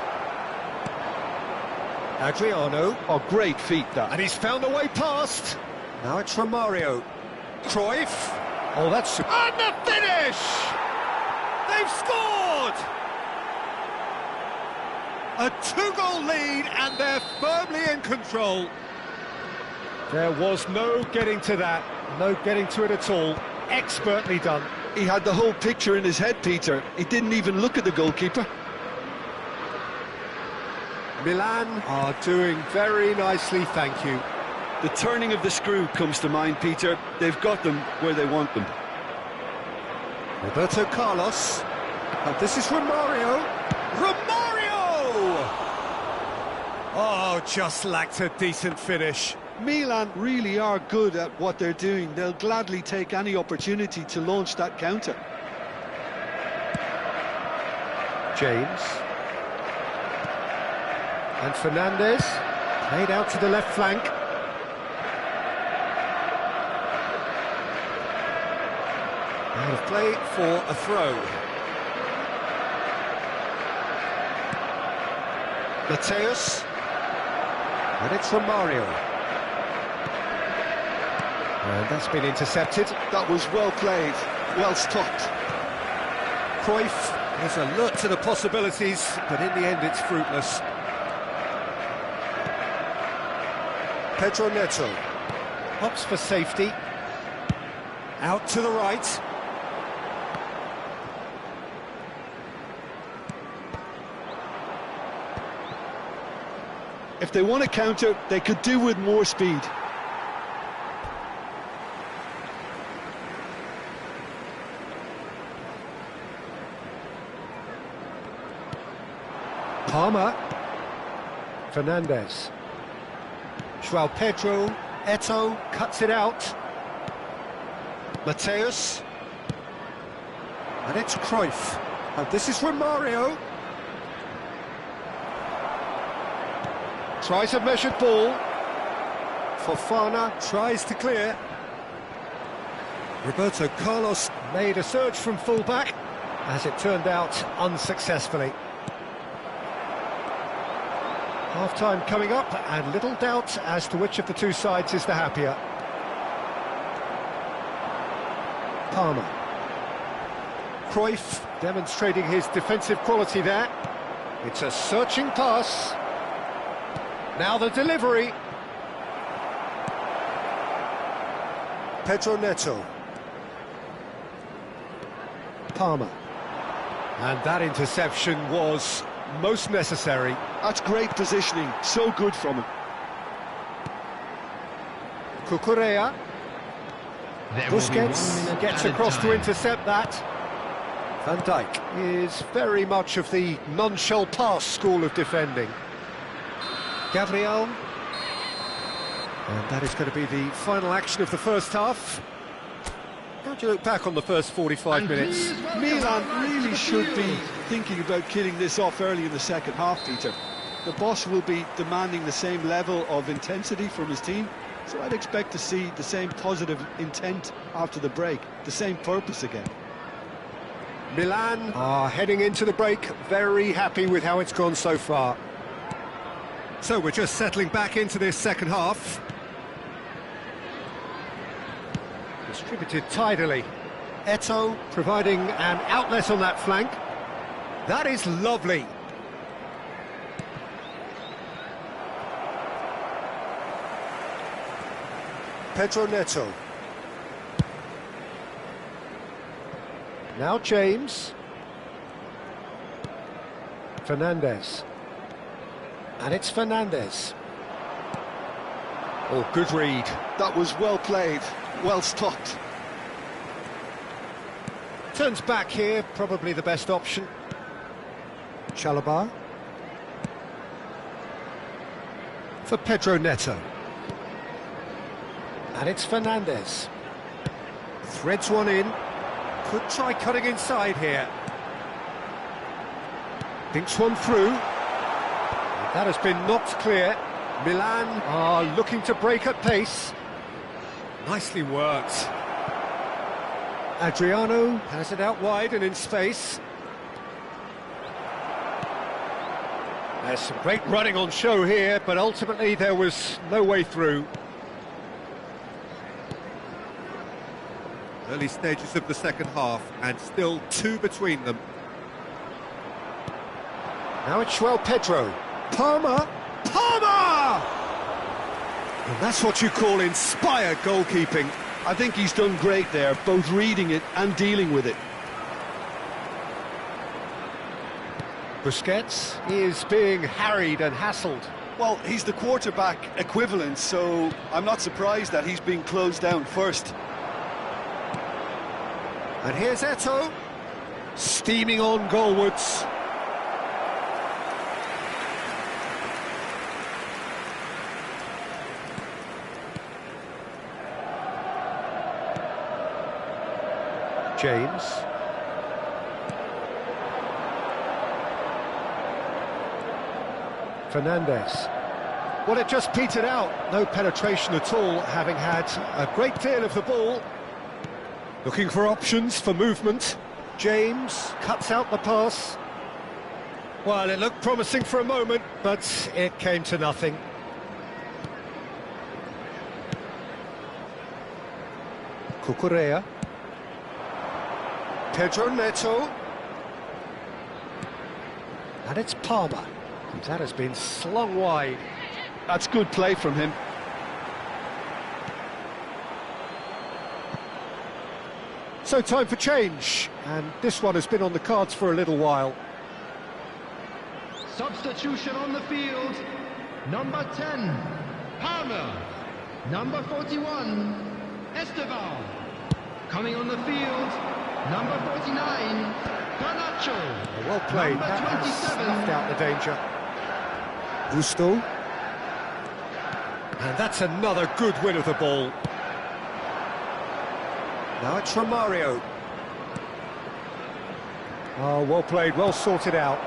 Adriano. Oh, great feat, that. And he's found a way past. Now it's Romario. Cruyff. Oh, that's... And the finish! They've scored! A 2-goal lead, and they're firmly in control. There was no getting to that, no getting to it at all. Expertly done. He had the whole picture in his head, Peter. He didn't even look at the goalkeeper. Milan are doing very nicely, thank you. The turning of the screw comes to mind, Peter. They've got them where they want them. Roberto Carlos. And this is Romario. Romario! Oh, just lacked a decent finish. Milan really are good at what they're doing. They'll gladly take any opportunity to launch that counter. James. And Fernandez. Played out to the left flank. Out of play for a throw. Mateus. And it's Romario. And that's been intercepted. That was well played, well stopped. Cruyff is alert to the possibilities, but in the end it's fruitless. Pedro Neto. Hops for safety. Out to the right. If they want to counter, they could do with more speed. Palmer. Fernandez. João Pedro. Eto'o cuts it out. Mateus. And it's Cruyff. And this is Romario. Tries a measured ball. Fofana tries to clear. Roberto Carlos made a surge from full-back, as it turned out unsuccessfully. Half-time coming up, and little doubt as to which of the two sides is the happier. Palmer. Cruyff demonstrating his defensive quality there. It's a searching pass. Now the delivery. Pedro Neto. Palmer. And that interception was most necessary. That's great positioning, so good from him. Cucurella. There will be 1 Busquets minute gets added across to time. intercept that. Van Dijk is very much of the none-shall-pass school of defending. Gabriel. And that is going to be the final action of the first half. How do you look back on the first 45 And minutes? please welcome Milan back to really the should be field. thinking about killing this off early in the second half, Peter. The boss will be demanding the same level of intensity from his team, so I'd expect to see the same positive intent after the break, the same purpose again. Milan are heading into the break, very happy with how it's gone so far. So we're just settling back into this second half. Distributed tidily. Eto'o providing an outlet on that flank. That is lovely. Pedro Neto. Now James. Fernandes. And it's Fernandes. Oh, good read. That was well played, well stopped. Turns back here, probably the best option. Chalobah. For Pedro Neto. And it's Fernandes. Threads one in. Could try cutting inside here. Thinks one through. That has been knocked clear. Milan are looking to break at pace. Nicely worked. Adriano has it out wide and in space. There's some great running on show here, but ultimately there was no way through. Early stages of the second half, and still 2 between them. Now it's João Pedro. Palmer! Palmer! And that's what you call inspired goalkeeping. I think he's done great there, both reading it and dealing with it. Busquets is being harried and hassled. Well, he's the quarterback equivalent, so I'm not surprised that he's being closed down first. And here's Eto'o, steaming on goalwards. James. Fernandes. Well, it just petered out. No penetration at all, having had a great deal of the ball. Looking for options for movement. James cuts out the pass. Well, it looked promising for a moment, but it came to nothing. Cucurella. Pedro Neto. And it's Palmer. That has been slung wide. That's good play from him. So time for change, and this one has been on the cards for a little while. Substitution on the field. Number 10, Palmer. Number 41, Esteval. Coming on the field, number 49, Garnacho. Well played, Number that has 27. snuffed out the danger. Gusto. And that's another good win of the ball. Now it's Romario. Oh, well played, well sorted out.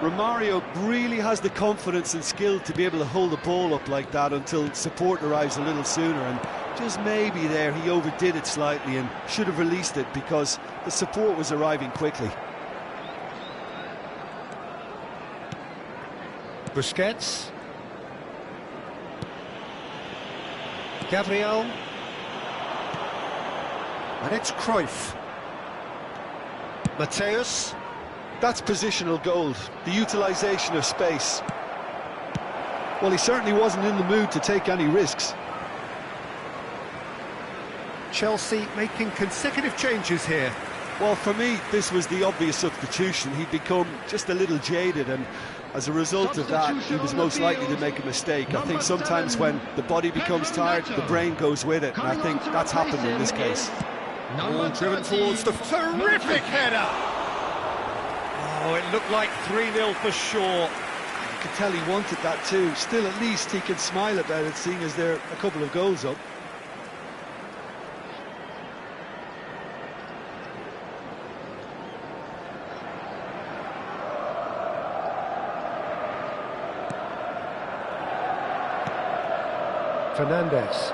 Romario really has the confidence and skill to be able to hold the ball up like that until support arrives a little sooner, and just maybe there he overdid it slightly and should have released it because the support was arriving quickly. Busquets. Gabriel. And it's Cruyff. Mateus. That's positional gold, the utilisation of space. Well, he certainly wasn't in the mood to take any risks. Chelsea making consecutive changes here. Well, for me, this was the obvious substitution. He'd become just a little jaded, and as a result of that, he was most likely to make a mistake. I think sometimes when the body becomes tired, the brain goes with it, and I think that's happened in this case. Ball driven towards the terrific header. Oh, it looked like 3-0 for sure. You could tell he wanted that too. Still, at least he can smile about it, seeing as they're a couple of goals up. Fernandes.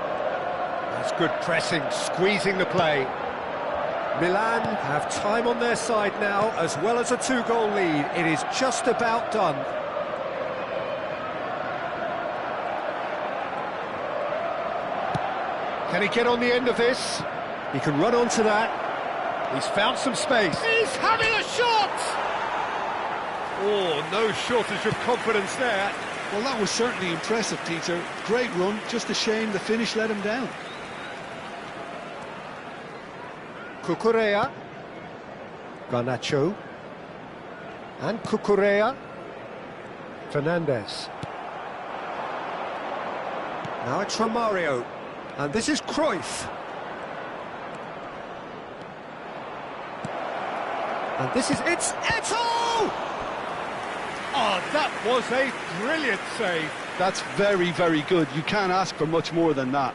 That's good pressing, squeezing the play. Milan have time on their side now, as well as a 2-goal lead. It is just about done. Can he get on the end of this? He can run onto that. He's found some space. He's having a shot! Oh, no shortage of confidence there. Well, that was certainly impressive, Peter. Great run, just a shame the finish let him down. Cucurella, Garnacho, and Cucurella, Fernandes. Now it's Romario, and this is Cruyff. And this is, it's Eto'o! Oh, that was a brilliant save. That's very, very good. You can't ask for much more than that.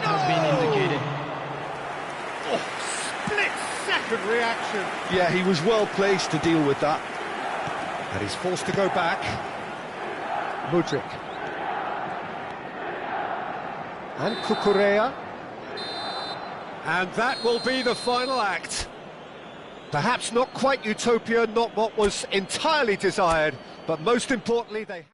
Has been indicated. Oh, split-second reaction. Yeah, he was well placed to deal with that. And he's forced to go back. Mudryk. And Cucurella. And that will be the final act. Perhaps not quite utopia, not what was entirely desired, but most importantly, they...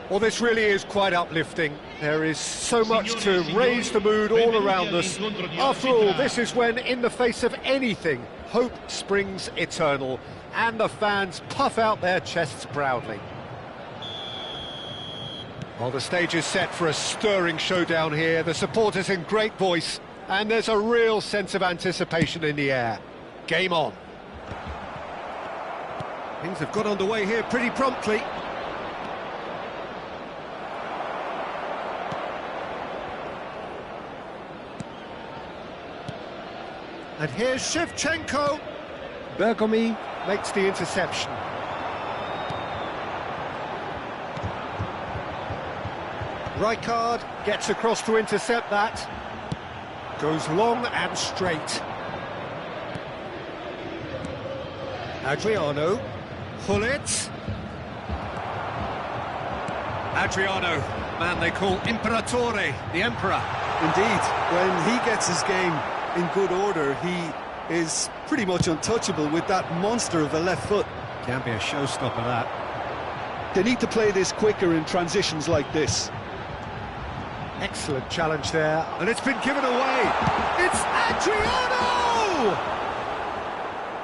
Well, this really is quite uplifting. There is so much to raise the mood all around us. After all, this is when, in the face of anything, hope springs eternal, and the fans puff out their chests proudly. Well, the stage is set for a stirring showdown here. The supporters in great voice, and there's a real sense of anticipation in the air. Game on. Things have got underway here pretty promptly. And here's Shevchenko. Bergomi makes the interception. Rijkaard gets across to intercept that. Goes long and straight. Adriano. Hullet. Adriano, man they call Imperatore, the Emperor. Indeed, when he gets his game in good order, he is pretty much untouchable with that monster of a left foot. Can be a showstopper, that. They need to play this quicker in transitions like this. Excellent challenge there, and it's been given away. It's Adriano!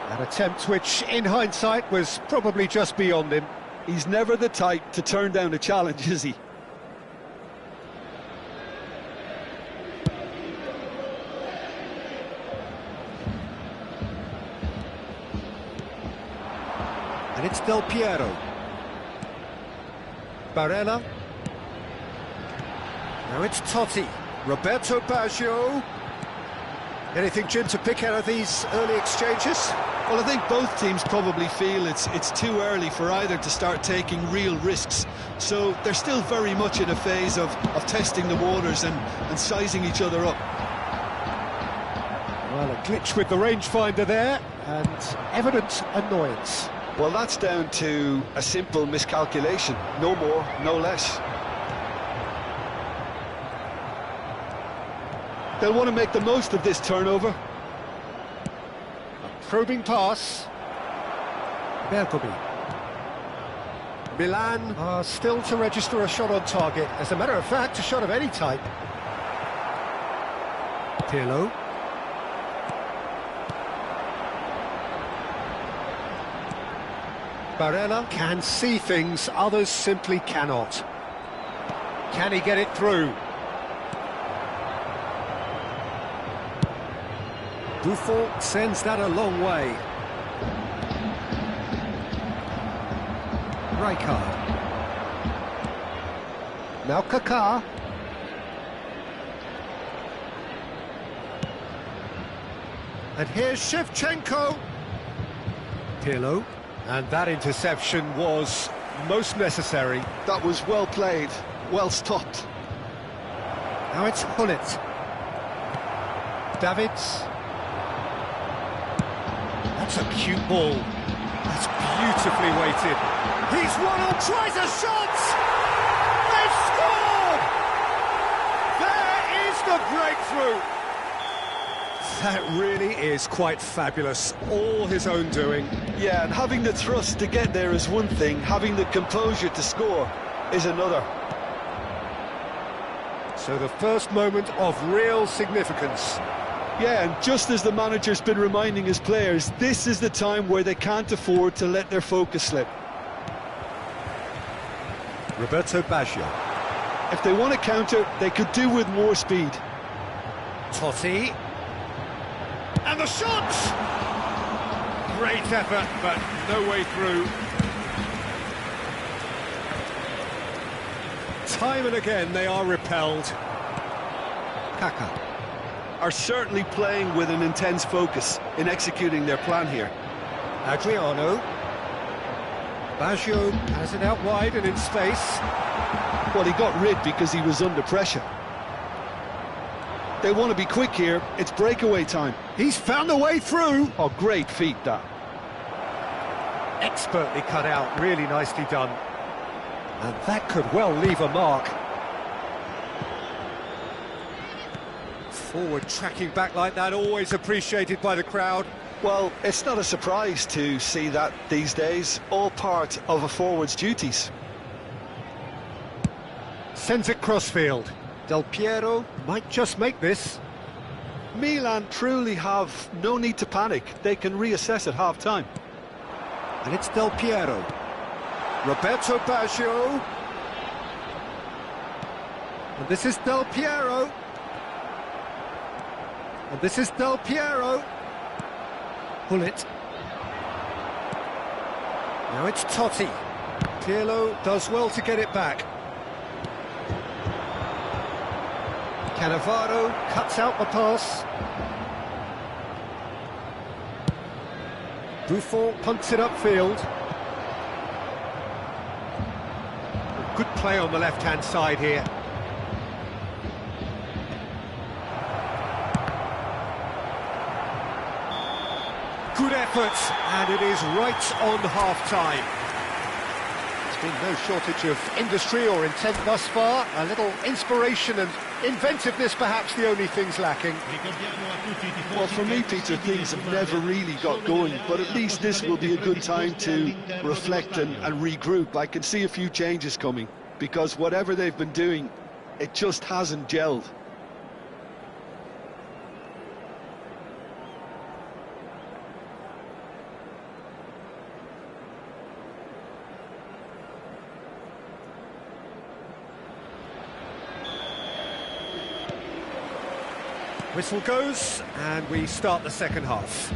An attempt which, in hindsight, was probably just beyond him. He's never the type to turn down a challenge, is he? And it's Del Piero. Barella. Now it's Totti. Roberto Baggio. Anything, Jim, to pick out of these early exchanges? Well, I think both teams probably feel it's too early for either to start taking real risks. So they're still very much in a phase of testing the waters and sizing each other up. Well, a glitch with the rangefinder there, and evident annoyance. Well, that's down to a simple miscalculation. No more, no less. They'll want to make the most of this turnover. A probing pass. Bergomi. Milan are still to register a shot on target. As a matter of fact, a shot of any type. Pirlo. Barella can see things others simply cannot. Can he get it through? Buffon sends that a long way. Rijkaard. Now Kaká. And here's Shevchenko. Pirlo. And that interception was most necessary. That was well played, well stopped. Now it's Hullet. Davids. That's a cute ball. That's beautifully weighted. He's one on, tries a shot! They've scored! There is the breakthrough! That really is quite fabulous. All his own doing. Yeah, and having the thrust to get there is one thing, having the composure to score is another. So the first moment of real significance. Yeah, and just as the manager's been reminding his players, this is the time where they can't afford to let their focus slip. Roberto Baggio. If they want to counter, they could do with more speed. Totti. And the shot! Great effort, but no way through. Time and again they are repelled. Kaká. Are certainly playing with an intense focus in executing their plan here. Adriano. Baggio has it out wide and in space. Well, he got rid because he was under pressure. They want to be quick here, it's breakaway time. He's found a way through. Oh, great feat, that. Expertly cut out, really nicely done. And that could well leave a mark. Forward tracking back like that, always appreciated by the crowd. Well, it's not a surprise to see that these days, all part of a forward's duties. Sends it crossfield. Del Piero. Might just make this. Milan truly have no need to panic. They can reassess at half-time. And it's Del Piero. Roberto Baggio. And this is Del Piero. And this is Del Piero. Pull it. Now it's Totti. Pirlo does well to get it back. Cannavaro cuts out the pass. Buffon punts it upfield. Good play on the left-hand side here. Good effort, and it is right on half-time. There's been no shortage of industry or intent thus far. A little inspiration and inventiveness, perhaps the only things lacking. Well, for me, Peter, things have never really got going, but at least this will be a good time to reflect and regroup. I can see a few changes coming, because whatever they've been doing, it just hasn't gelled. Whistle goes, and we start the second half.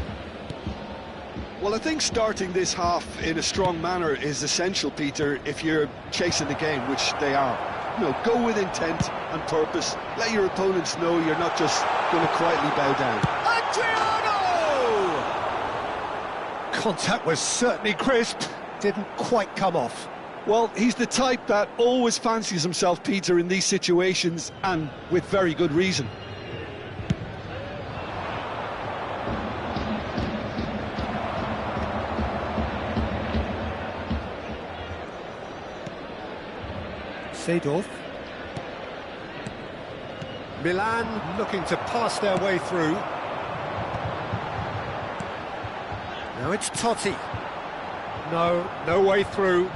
Well, I think starting this half in a strong manner is essential, Peter, if you're chasing the game, which they are. You know, go with intent and purpose. Let your opponents know you're not just going to quietly bow down. Adriano! Contact was certainly crisp, didn't quite come off. Well, he's the type that always fancies himself, Peter, in these situations, and with very good reason. Seedorf. Milan looking to pass their way through. Now it's Totti. No way through.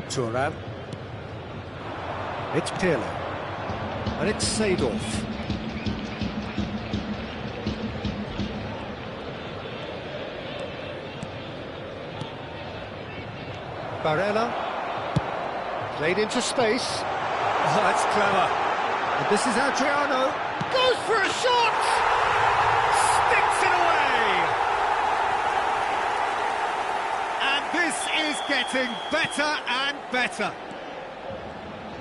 Thuram. It's Pirlo. And it's Seedorf. Barella, played into space. Oh, that's clever. And this is Adriano. Goes for a shot! Sticks it away! And this is getting better and better.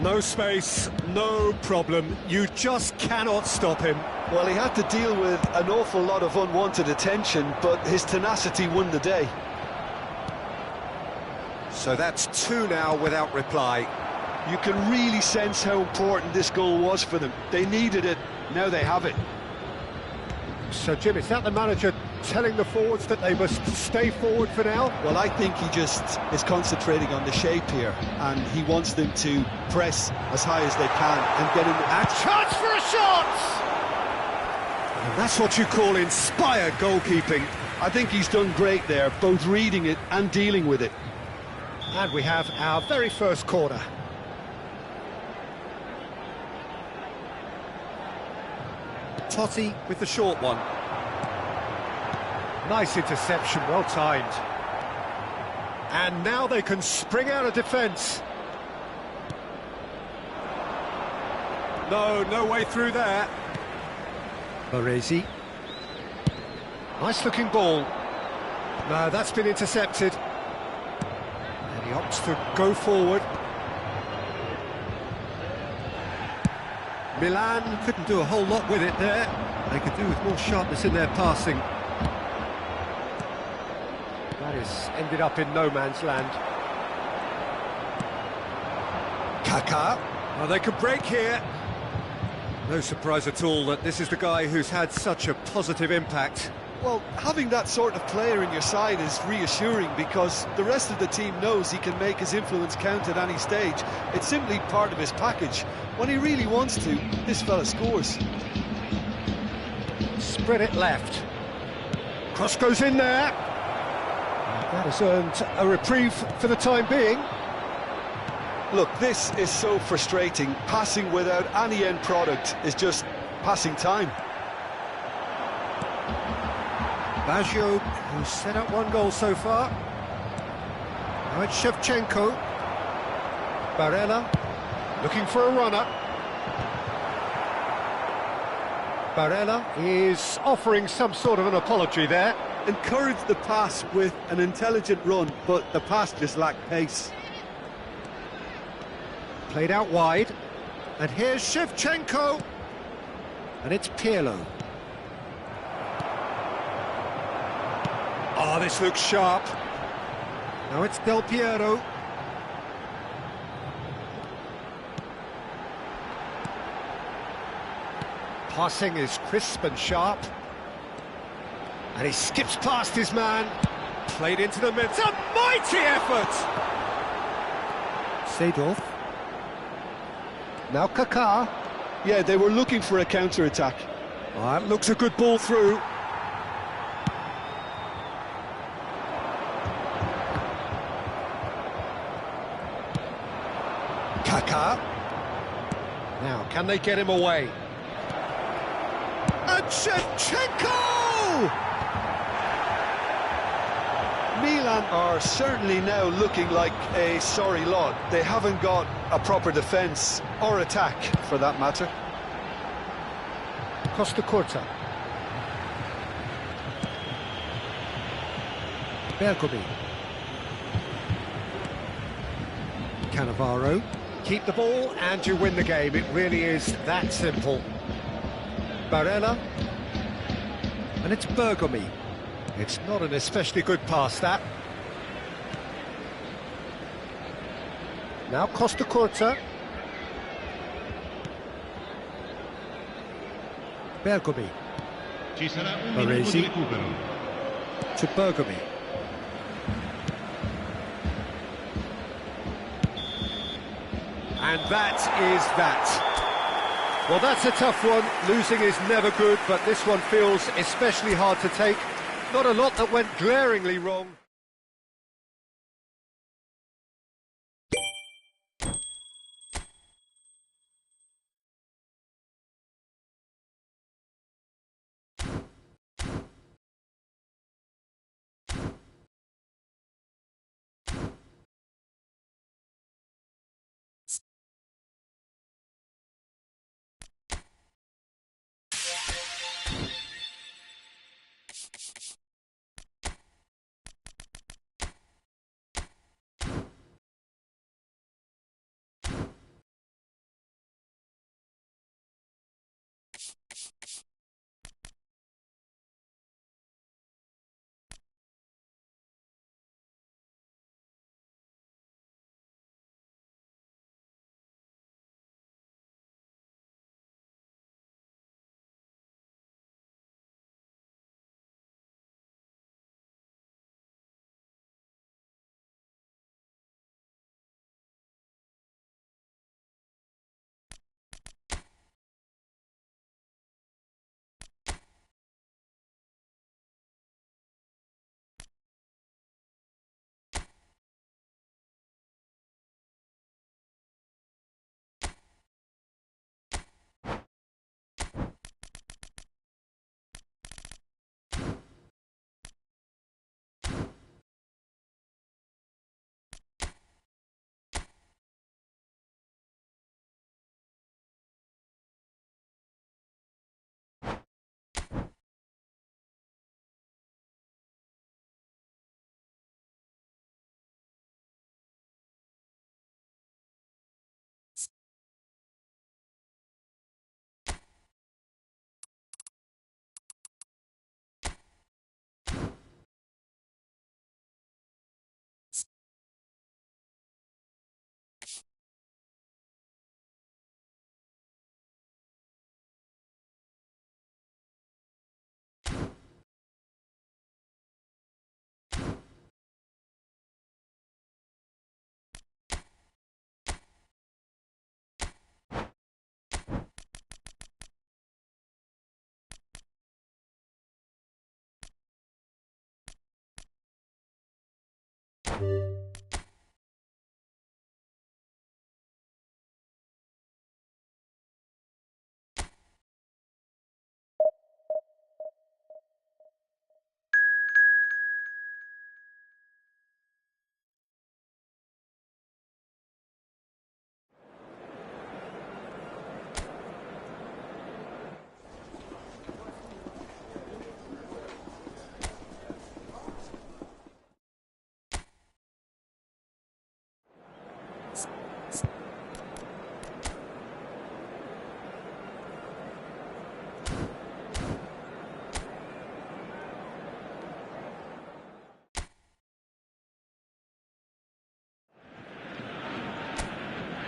No space, no problem. You just cannot stop him. Well, he had to deal with an awful lot of unwanted attention, but his tenacity won the day. So that's two now without reply. You can really sense how important this goal was for them. They needed it, now they have it. So, Jim, is that the manager telling the forwards that they must stay forward for now? Well, I think he just is concentrating on the shape here, and he wants them to press as high as they can and get in the... And chance for a shot! And that's what you call inspired goalkeeping. I think he's done great there, both reading it and dealing with it. And we have our very first corner. Totti with the short one. Nice interception, well timed. And now they can spring out of defence. No way through there. Baresi. Nice looking ball. No, that's been intercepted. And he opts to go forward. Milan couldn't do a whole lot with it there. They could do with more sharpness in their passing. That has ended up in no man's land. Kaká. Oh, they could break here. No surprise at all that this is the guy who's had such a positive impact. Well, having that sort of player in your side is reassuring because the rest of the team knows he can make his influence count at any stage. It's simply part of his package. When he really wants to, this fella scores. Spread it left. Cross goes in there. That has earned a reprieve for the time being. Look, this is so frustrating. Passing without any end product is just passing time. Baggio, who's set up one goal so far. Now it's Shevchenko. Barella, looking for a runner. Barella is offering some sort of an apology there. Encourage the pass with an intelligent run, but the pass just lacked pace. Played out wide. And here's Shevchenko. And it's Pirlo. Oh, this looks sharp. Now it's Del Piero. Passing is crisp and sharp. And he skips past his man. Played into the mid. It's a mighty effort! Seedorf. Now Kaká. Yeah, they were looking for a counter-attack. Oh, that looks a good ball through. Kaká. Now, can they get him away? And Shevchenko! Milan are certainly now looking like a sorry lot. They haven't got a proper defence, or attack, for that matter. Costa Curta. Bergomi. Cannavaro. Keep the ball and you win the game. It really is that simple. Barella. And it's Bergomi. It's not an especially good pass, that. Now Costa Curta. Bergomi. Ci sarà un minuto di recupero. To Bergomi. And that is that. Well, that's a tough one. Losing is never good, but this one feels especially hard to take. Not a lot that went glaringly wrong.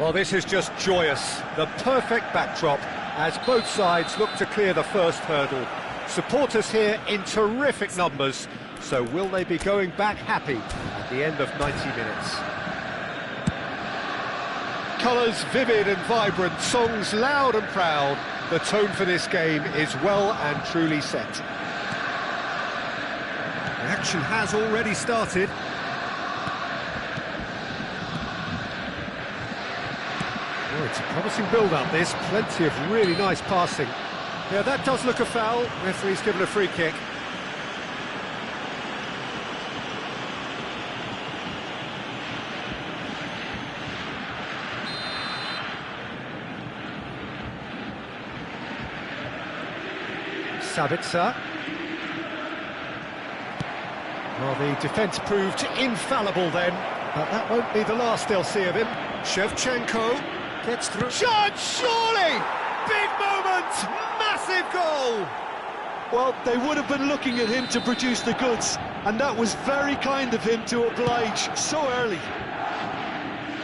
Well, this is just joyous. The perfect backdrop as both sides look to clear the first hurdle. Supporters here in terrific numbers, so will they be going back happy at the end of 90 minutes? Colours vivid and vibrant, songs loud and proud. The tone for this game is well and truly set. The action has already started. Oh, it's a promising build-up, this. Plenty of really nice passing. Yeah, that does look a foul. Referee's given a free kick. Sabitzer. Well, the defence proved infallible then, but that won't be the last they'll see of him. Shevchenko gets through. Shot, surely! Big moment! Massive goal! Well, they would have been looking at him to produce the goods, and that was very kind of him to oblige so early.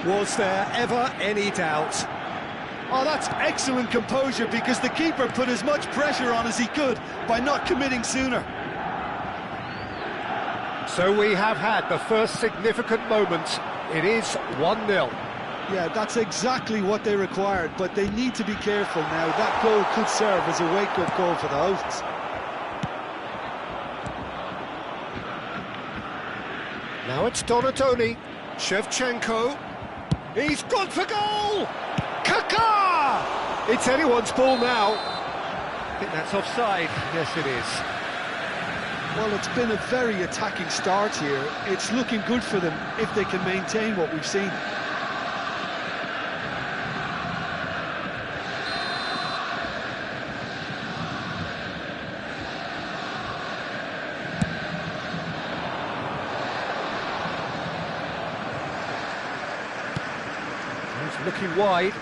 Was there ever any doubt? Oh, that's excellent composure, because the keeper put as much pressure on as he could by not committing sooner. So we have had the first significant moment. It is 1-0. Yeah, that's exactly what they required, but they need to be careful now. That goal could serve as a wake-up call for the hosts. Now it's Donatoni. Shevchenko. He's gone for goal! Kaká! It's anyone's ball now. I think that's offside. Yes, it is. Well, it's been a very attacking start here. It's looking good for them if they can maintain what we've seen. He's looking wide.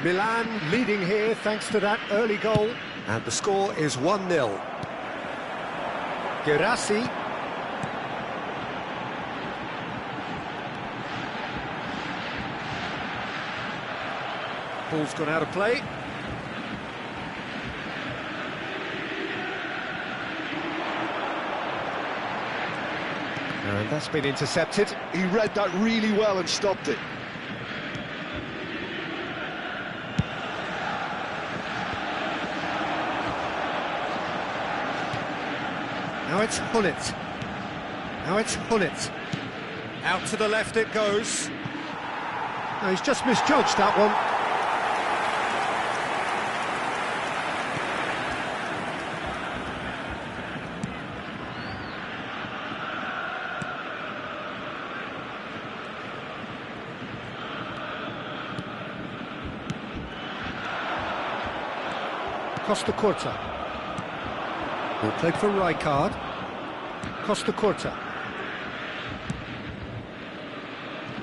Milan leading here thanks to that early goal. And the score is 1-0. Gerassi. Ball's gone out of play. And that's been intercepted. He read that really well and stopped it. Now it's Hullet. Now it's Hullet. Out to the left it goes. No, he's just misjudged that one. Costa Curta. Who played for Rijkaard. Costa Curta.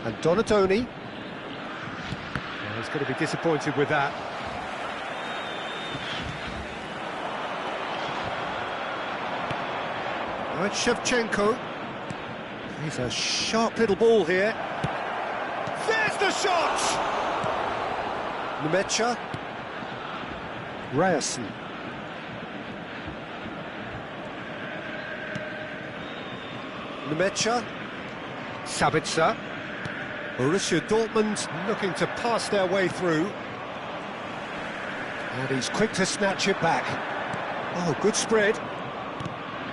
And Donatoni. Oh, he's going to be disappointed with that. Now it's Shevchenko. He's a sharp little ball here. There's the shot! Nemecha. Ryerson. Nemecha. Sabitzer. Borussia Dortmund looking to pass their way through. And he's quick to snatch it back. Oh, good spread.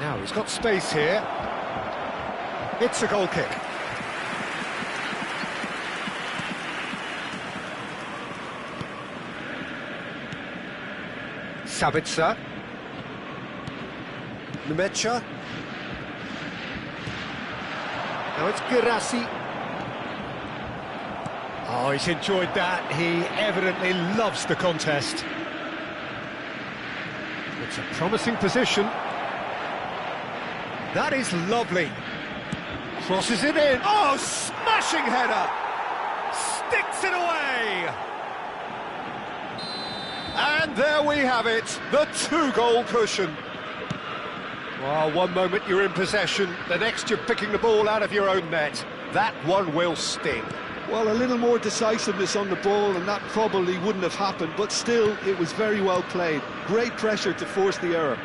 Now he's got space here. It's a goal kick. Sabitzer. Numecha. Now it's Girassi. Oh, he's enjoyed that. He evidently loves the contest. It's a promising position. That is lovely. Crosses it in. Oh, smashing header! Sticks it away! And there we have it, the 2-goal cushion. Well, one moment you're in possession, the next you're picking the ball out of your own net. That one will sting. Well, a little more decisiveness on the ball and that probably wouldn't have happened, but still, it was very well played. Great pressure to force the error.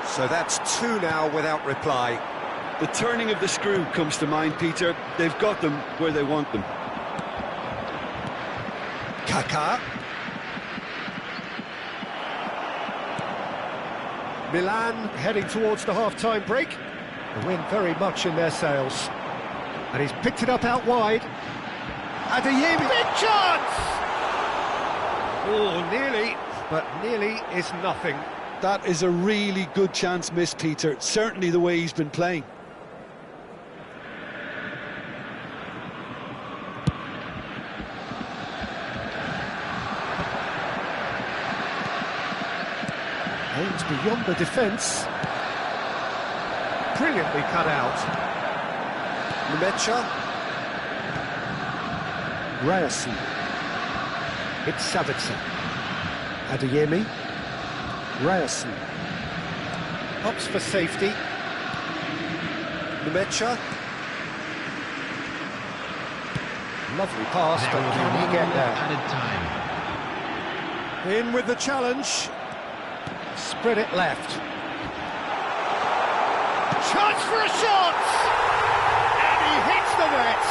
So that's 2 now without reply. The turning of the screw comes to mind, Peter. They've got them where they want them. Kaká. Milan heading towards the half-time break. The wind very much in their sails. And he's picked it up out wide. Adeyemi. Big chance! Oh, nearly, but nearly is nothing. That is a really good chance missed, Peter. Certainly the way he's been playing. Aims beyond the defence. Brilliantly cut out. Numecha. Ryerson. It's Sabitzer. Adeyemi. Ryerson. Opts for safety. Numecha. Lovely pass, but can he get there? Added time. In with the challenge. Spread it left. Chance for a shot! And he hits the net!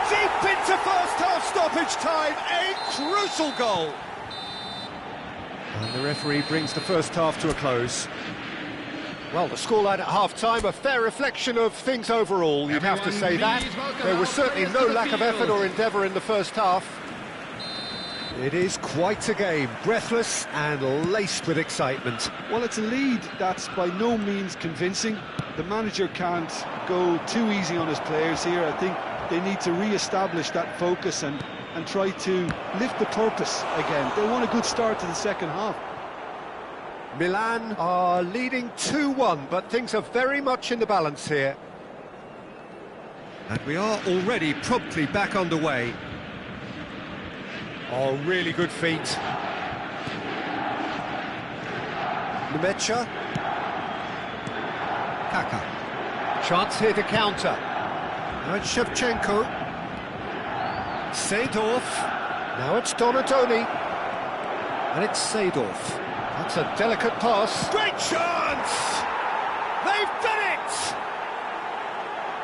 Deep into first-half stoppage time, a crucial goal! And the referee brings the first half to a close. Well, the scoreline at half-time, a fair reflection of things overall, you'd have to say that. There was certainly no lack of effort or endeavour in the first half. It is quite a game, breathless and laced with excitement. Well, it's a lead that's by no means convincing. The manager can't go too easy on his players here. I think they need to re-establish that focus and try to lift the purpose again. They want a good start to the second half. Milan are leading 2-1, but things are very much in the balance here. And we are already promptly back underway. Oh, really good feet. Numecha. Kaká. Chance here to counter. Now it's Shevchenko. Seedorf. Now it's Donatoni. And it's Seedorf. That's a delicate pass. Great chance! They've done it!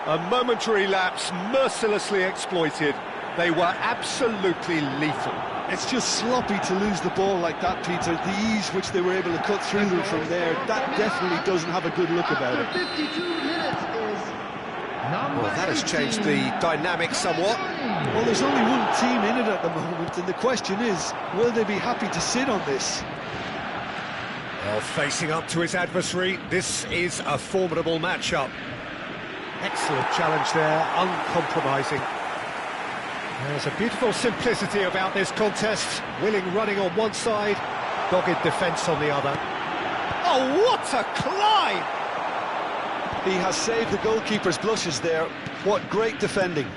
A momentary lapse mercilessly exploited. They were absolutely lethal. It's just sloppy to lose the ball like that, Peter. The ease which they were able to cut through them from there, that definitely doesn't have a good look about it. 52 minutes is number Well, that has changed the dynamic somewhat. Well, there's only one team in it at the moment, and the question is, will they be happy to sit on this? Well, facing up to his adversary, this is a formidable matchup. Excellent challenge there, uncompromising. There's a beautiful simplicity about this contest. Willing running on one side, dogged defence on the other. Oh, what a climb! He has saved the goalkeeper's blushes there. What great defending.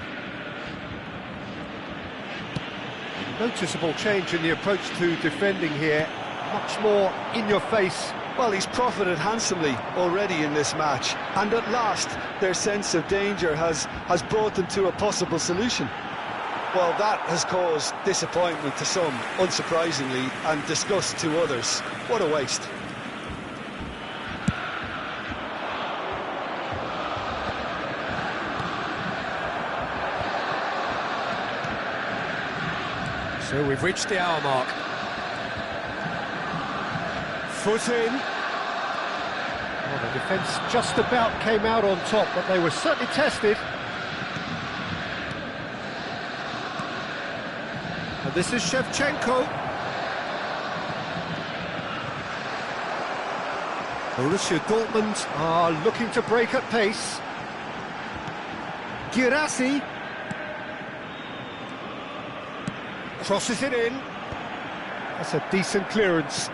Noticeable change in the approach to defending here. Much more in your face. Well, he's profited handsomely already in this match. And at last, their sense of danger has brought them to a possible solution. Well, that has caused disappointment to some, unsurprisingly, and disgust to others. What a waste. So we've reached the hour mark. Foot in. Well, the defence just about came out on top, but they were certainly tested. And this is Shevchenko. Borussia Dortmund are looking to break at pace. Girassi crosses it in. That's a decent clearance.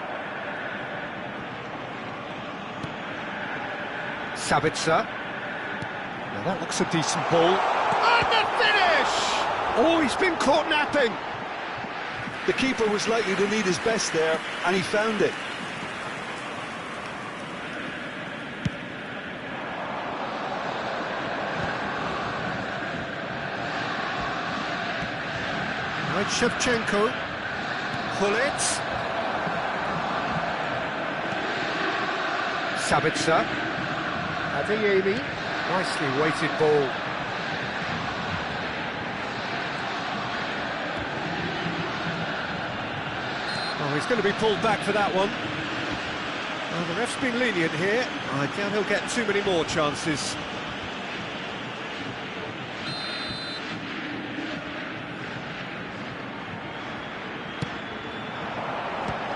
Sabitzer. Now that looks a decent ball. And the finish! Oh, he's been caught napping. The keeper was likely to need his best there, and he found it. Right, Shevchenko. Hullet. Sabitzer. Adeyemi. Nicely weighted ball. Oh, he's going to be pulled back for that one. Well, the ref's been lenient here. I doubt he'll get too many more chances.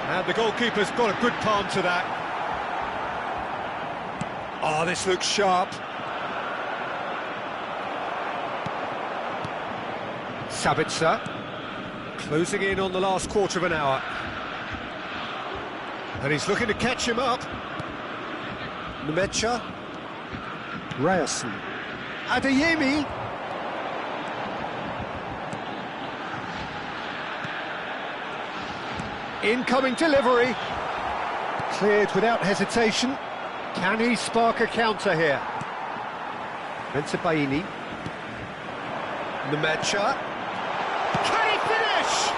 And the goalkeeper's got a good palm to that. Oh, this looks sharp. Sabitzer, closing in on the last quarter of an hour. And he's looking to catch him up. Nemecha. Ryerson. Adeyemi. Incoming delivery. Cleared without hesitation. Can he spark a counter here? Bensebaini. Nemecha. Can he finish?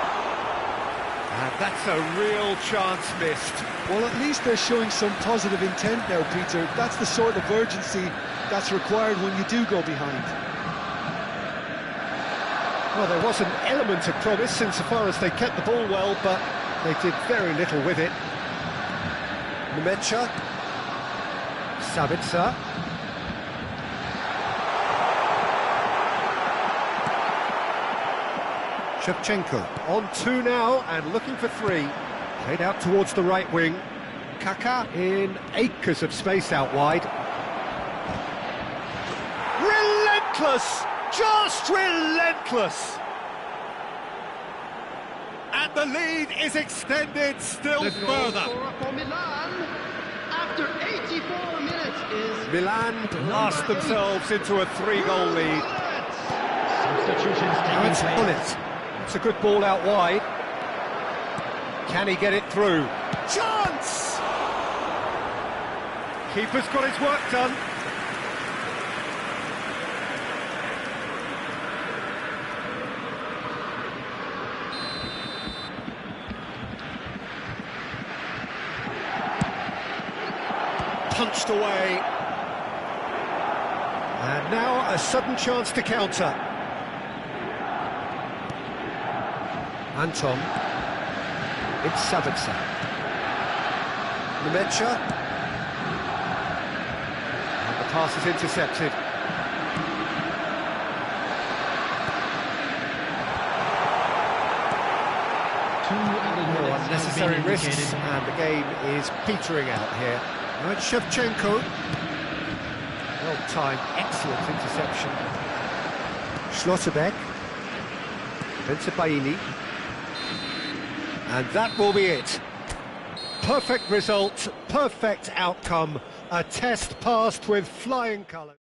And that's a real chance missed. Well, at least they're showing some positive intent now, Peter. That's the sort of urgency that's required when you do go behind. Well, there was an element of promise insofar as they kept the ball well, but they did very little with it. Nemecha. Sabitzer. Shevchenko on two now and looking for three. Played out towards the right wing. Kaká in acres of space out wide. Relentless! Just relentless! And the lead is extended still further. For Milan, after 84 minutes is... Milan blast themselves into a three-goal lead. Substitutions Now it's taking place. Hullet. It's a good ball out wide. Can he get it through? Chance! Keeper's got his work done. Punched away. And now a sudden chance to counter. Anton. It's Sabitzer. Nemecha. And the pass is intercepted. Unnecessary risks, and the game is petering out here. Right, Shevchenko. Well-timed, excellent interception. Schlotterbeck. Bensebaini. And that will be it. Perfect result, perfect outcome. A test passed with flying colours.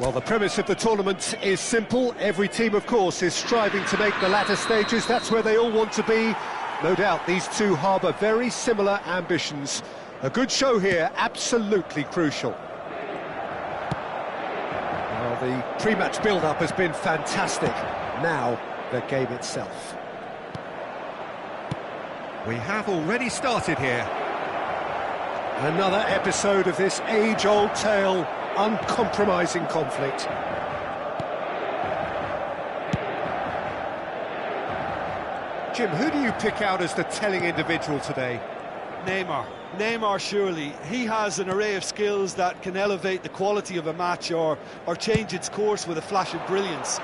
Well, the premise of the tournament is simple. Every team, of course, is striving to make the latter stages. That's where they all want to be. No doubt these two harbour very similar ambitions. A good show here, absolutely crucial. Well, the pre-match build-up has been fantastic. Now, the game itself. We have already started here. Another episode of this age-old tale, uncompromising conflict. Jim, who do you pick out as the telling individual today? Neymar, surely. He has an array of skills that can elevate the quality of a match or change its course with a flash of brilliance.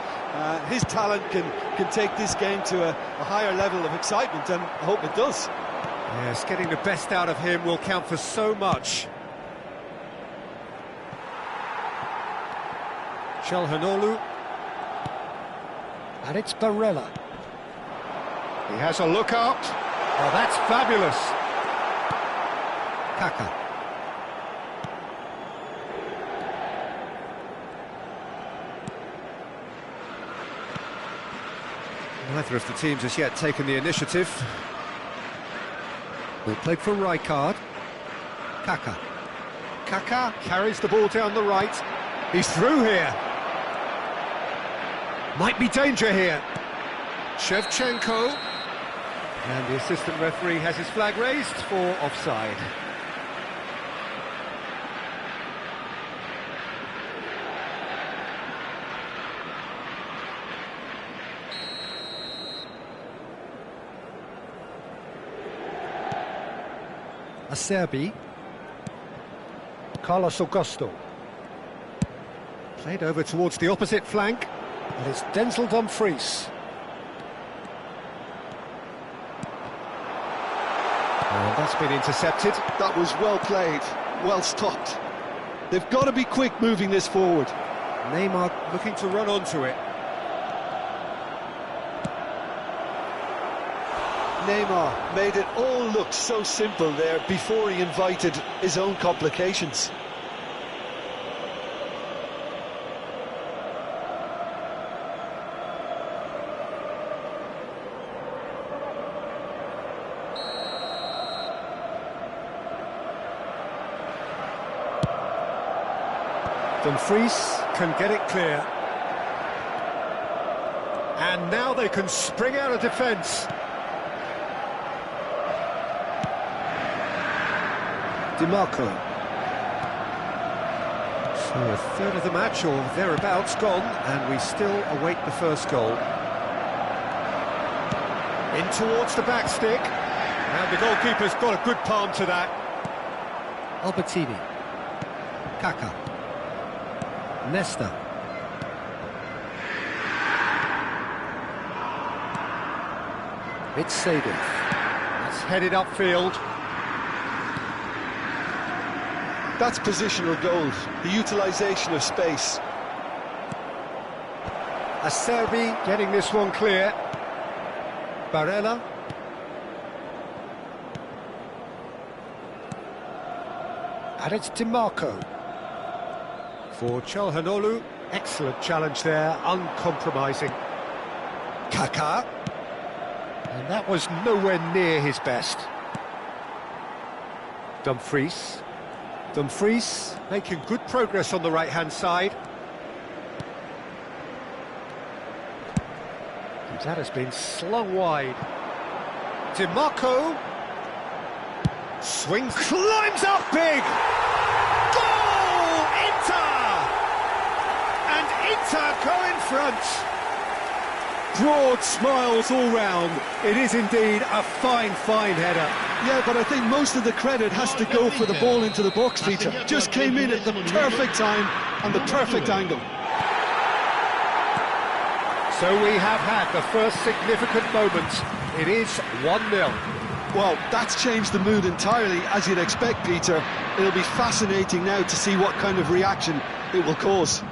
His talent can take this game to a higher level of excitement, and I hope it does. Yes, getting the best out of him will count for so much. Calhanoglu. And it's Barella. He has a look up. Oh, that's fabulous. Kaka. Neither of the teams has yet taken the initiative. Well played for Rijkaard. Kaka. Kaka carries the ball down the right. He's through here. Might be danger here. Shevchenko. And the assistant referee has his flag raised for offside. Acerbi. Carlos Augusto. Played over towards the opposite flank. And it's Denzel Dumfries. And that's been intercepted. That was well played, well stopped. They've got to be quick moving this forward. Neymar looking to run onto it. Neymar made it all look so simple there before he invited his own complications. Dumfries can get it clear. And now they can spring out of defence. DiMarco. So a third of the match or thereabouts gone, and we still await the first goal. In towards the back stick. And the goalkeeper's got a good palm to that. Albertini. Kaka. Nesta. It's Sadie. That's headed upfield. That's positional gold, the utilisation of space. Acerbi getting this one clear. Barella. And it's DiMarco. For Calhanoglu, excellent challenge there, uncompromising. Kaká. And that was nowhere near his best. Dumfries. Dumfries making good progress on the right-hand side. And that has been slung wide. DiMarco. Swings, climbs up big! Goal! Inter! And Inter go in front. Broad smiles all round. It is indeed a fine, fine header. Yeah, but I think most of the credit has to go for the ball into the box, Peter. Just came in at the perfect time and the perfect angle. So we have had the first significant moment. It is 1-0. Well, that's changed the mood entirely, as you'd expect, Peter. It'll be fascinating now to see what kind of reaction it will cause.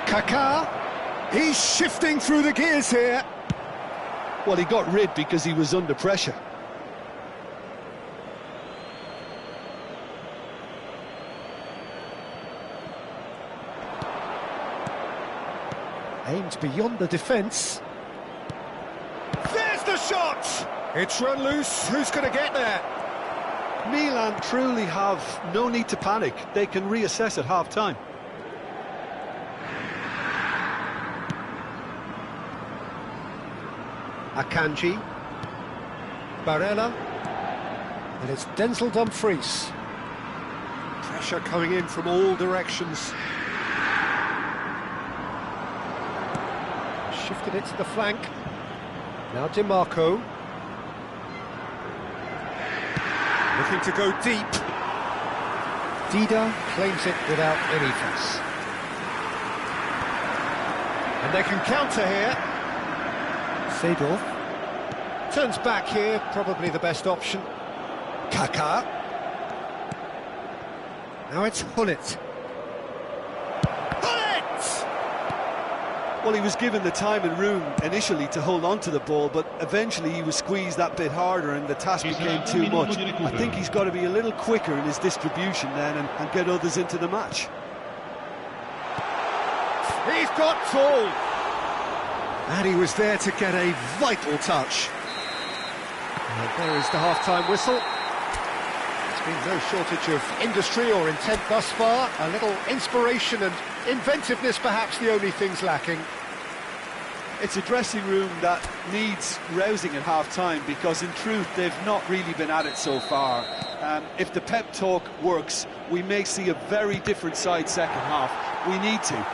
Kaká, he's shifting through the gears here. Well, he got rid because he was under pressure. Aimed beyond the defence. There's the shot! It's run loose. Who's going to get there? Milan truly have no need to panic. They can reassess at half-time. Akanji. Barella. And it's Denzel Dumfries. Pressure coming in from all directions. Shifted it to the flank. Now DiMarco. Looking to go deep. Dida claims it without any fuss. And they can counter here. Seedorf turns back here, probably the best option. Kaká. Now it's Hullet. Well, he was given the time and room initially to hold on to the ball, but eventually he was squeezed that bit harder and the task became too much. I think he's got to be a little quicker in his distribution then and get others into the match. He's got tall! And he was there to get a vital touch. And there is the half-time whistle. There's been no shortage of industry or intent thus far. A little inspiration and inventiveness, perhaps the only things lacking. It's a dressing room that needs rousing at half-time because, in truth, they've not really been at it so far. If the pep talk works, we may see a very different side second half. We need to.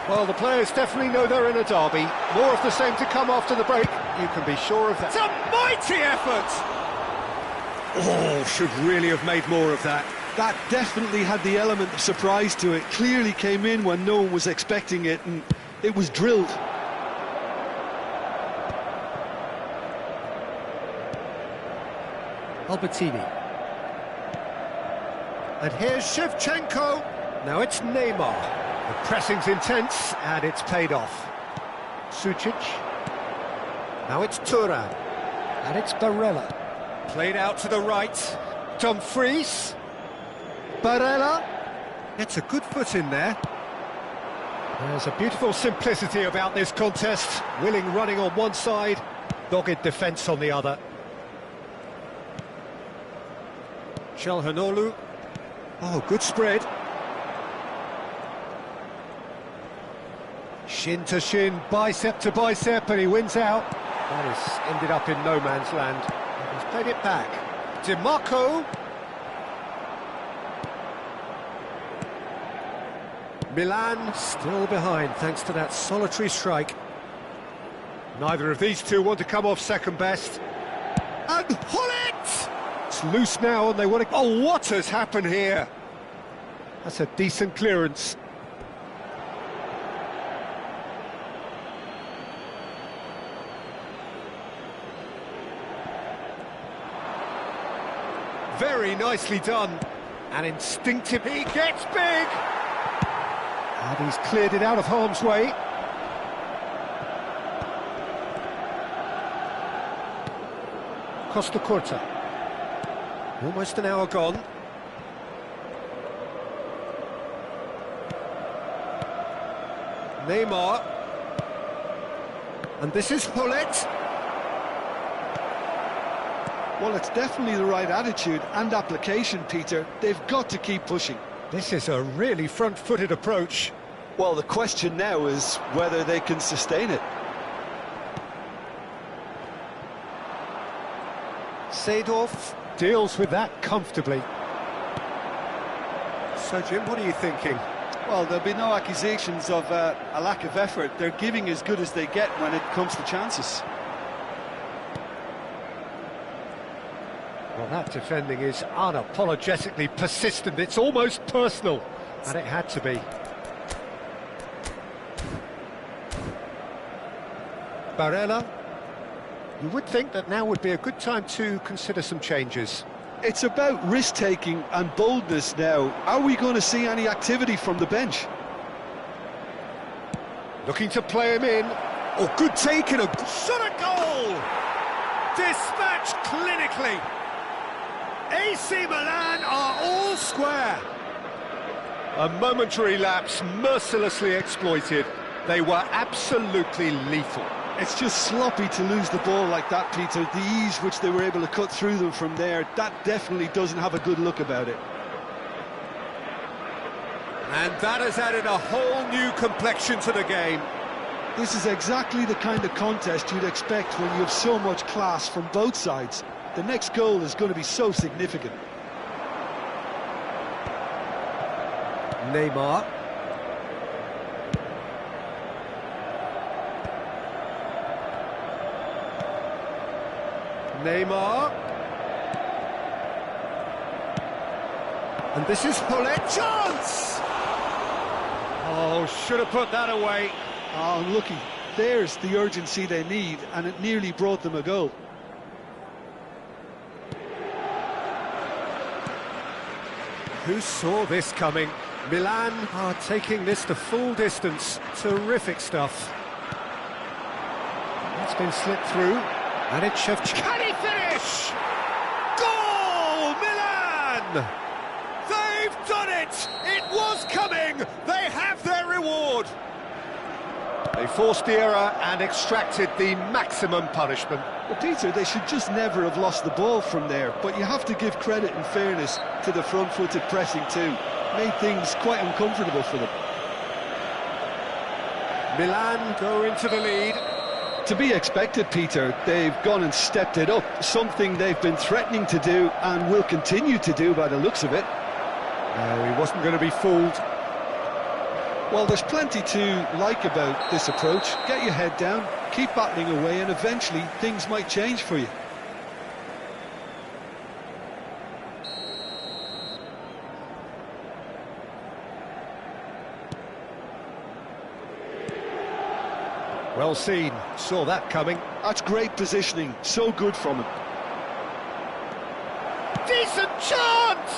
Well, the players definitely know they're in a derby. More of the same to come after the break. You can be sure of that. It's a mighty effort! Oh, should really have made more of that. That definitely had the element of surprise to it. Clearly came in when no one was expecting it, and it was drilled. Albertini. And here's Shevchenko. Now it's Neymar. The pressing's intense, and it's paid off. Sucic. Now it's Thuram. And it's Barella. Played out to the right. Dumfries. Barella. Gets a good foot in there. There's a beautiful simplicity about this contest. Willing running on one side, dogged defence on the other. Çalhanoğlu. Oh, good spread. Shin to shin, bicep to bicep, and he wins out. That has ended up in no man's land. He's played it back. DiMarco. Milan still behind thanks to that solitary strike. Neither of these two want to come off second best. And Hullet! It's loose now and they want to... Oh, what has happened here? That's a decent clearance. Very nicely done. And instinctive, he gets big! And he's cleared it out of harm's way. Costa Curta. Almost an hour gone. Neymar. And this is Hullet. Well, it's definitely the right attitude and application, Peter. They've got to keep pushing. This is a really front-footed approach. Well, the question now is whether they can sustain it. Seedorf deals with that comfortably. So, Jim, what are you thinking? Well, there'll be no accusations of a lack of effort. They're giving as good as they get when it comes to chances. Well, that defending is unapologetically persistent. It's almost personal, and it had to be. Barella. You would think that now would be a good time to consider some changes. It's about risk-taking and boldness now. Are we going to see any activity from the bench? Looking to play him in. Oh, good take and a shot at goal! Dispatched clinically. AC Milan are all square. A momentary lapse mercilessly exploited. They were absolutely lethal. It's just sloppy to lose the ball like that, Peter. The ease which they were able to cut through them from there, that definitely doesn't have a good look about it. And that has added a whole new complexion to the game. This is exactly the kind of contest you'd expect when you have so much class from both sides. The next goal is going to be so significant. Neymar. Neymar. And this is Hullet. Chance! Oh, should have put that away. Oh, unlucky. There's the urgency they need, and it nearly brought them a goal. Who saw this coming? Milan are taking this the full distance. Terrific stuff. It's been slipped through. And it's Shevchenko. Can he finish? Goal, Milan! They've done it! It was coming! They have their reward! They forced the error and extracted the maximum punishment. Well, Peter, they should just never have lost the ball from there, but you have to give credit and fairness to the front-footed pressing too. Made things quite uncomfortable for them. Milan go into the lead. To be expected, Peter. They've gone and stepped it up, something they've been threatening to do and will continue to do by the looks of it. No, he wasn't going to be fooled. Well, there's plenty to like about this approach. Get your head down, keep battling away, and eventually things might change for you. Well seen, saw that coming. That's great positioning, so good from him. Decent chance!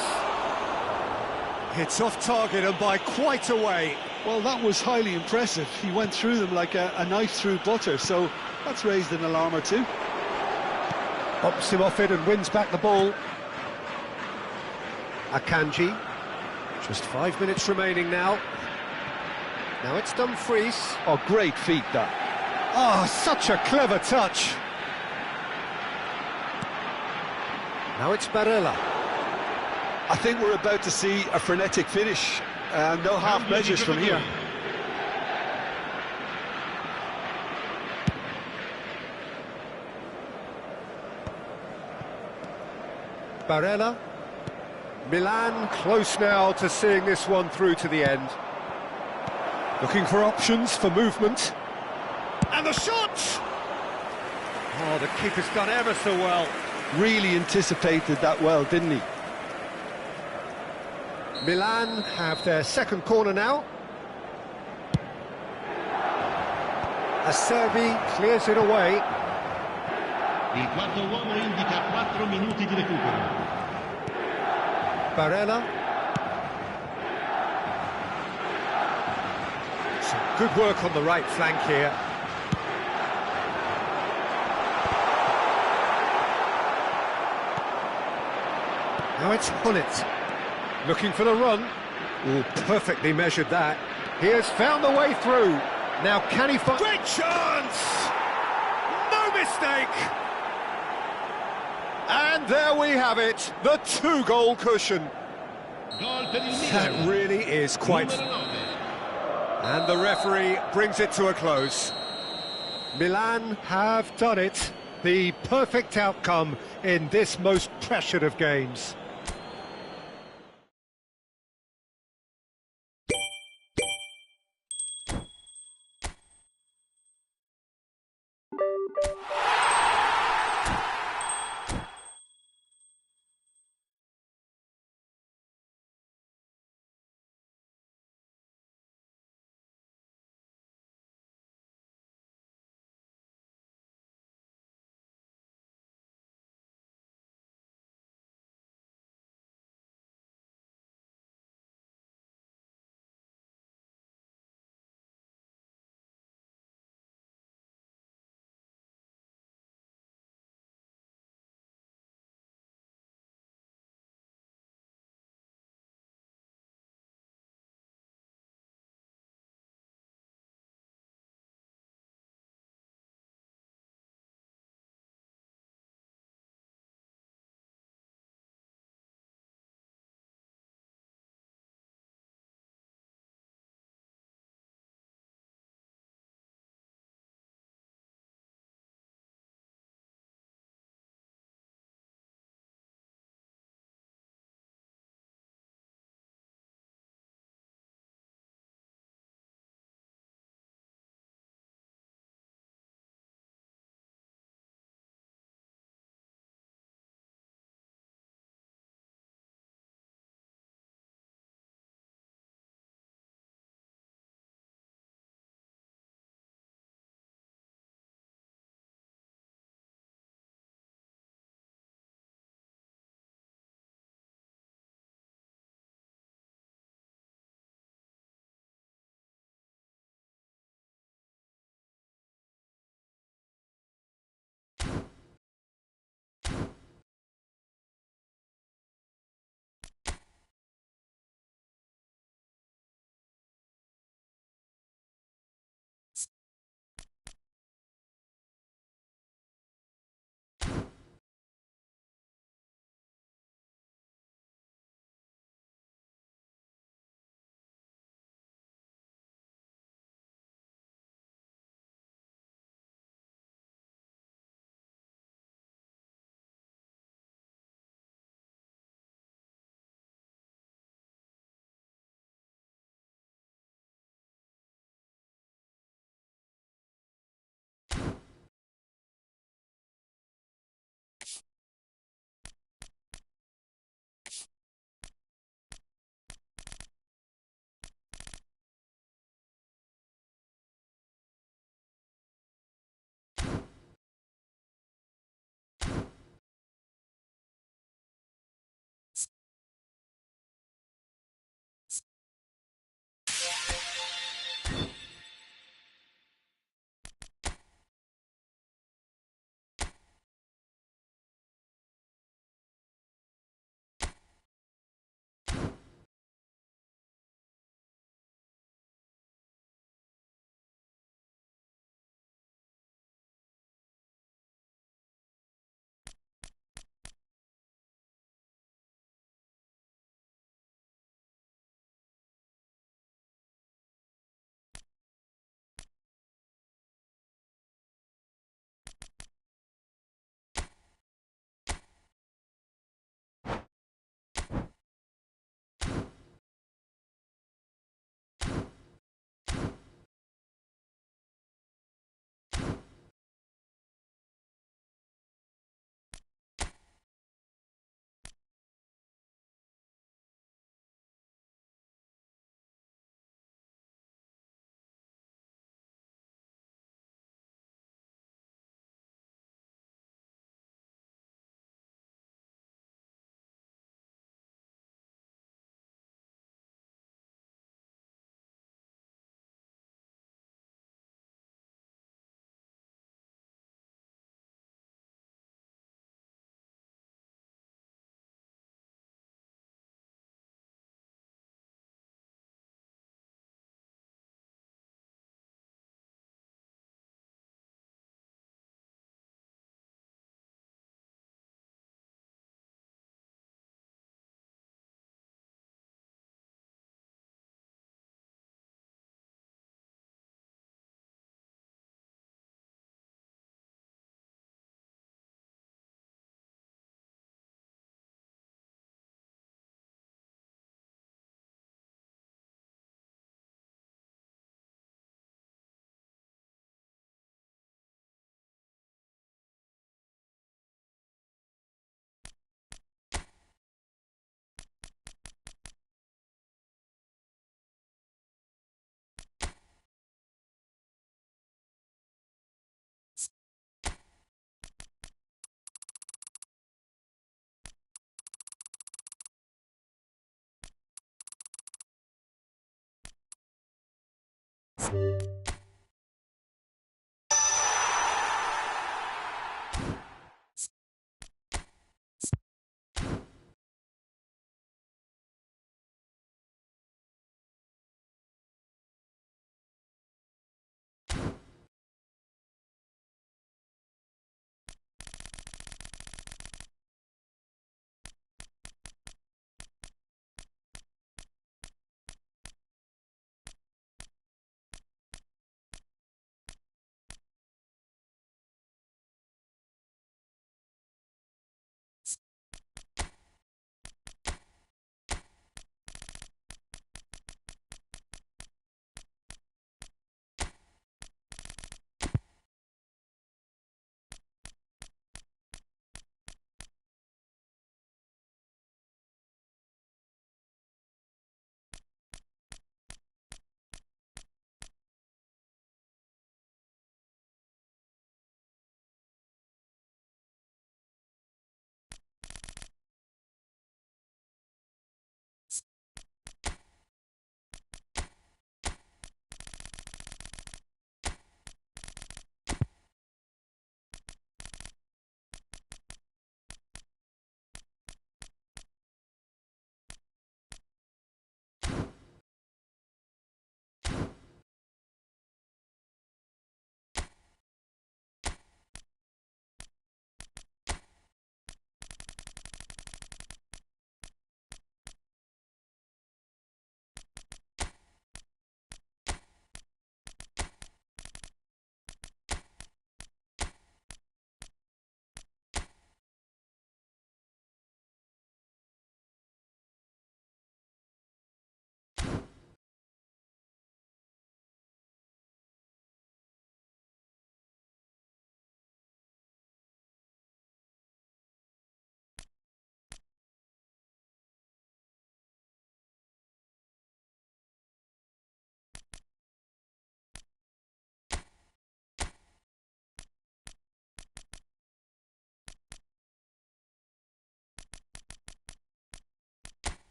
It's off target and by quite a way. Well, that was highly impressive. He went through them like a knife through butter, so that's raised an alarm or two. Bumps him off it and wins back the ball. Akanji. Just 5 minutes remaining now. Now it's Dumfries. Oh, great feat, that. Oh, such a clever touch. Now it's Barella. I think we're about to see a frenetic finish. No half measures from here. Barella. Milan close now to seeing this one through to the end. Looking for options for movement. And the shot! Oh, the keeper's done ever so well. Really anticipated that well, didn't he? Milan have their second corner now. Acerbi clears it away. Il quarto uomo indica 4 minuti di recupero. Barella. Some good work on the right flank here. Now it's Hullet. Looking for the run. Oh, perfectly measured that. He has found the way through. Now can he find... Great chance! mistake! And there we have it, the two-goal cushion. Gol per il Milan. That really is quite... Numero 9. And the referee brings it to a close. Milan have done it. The perfect outcome in this most pressured of games.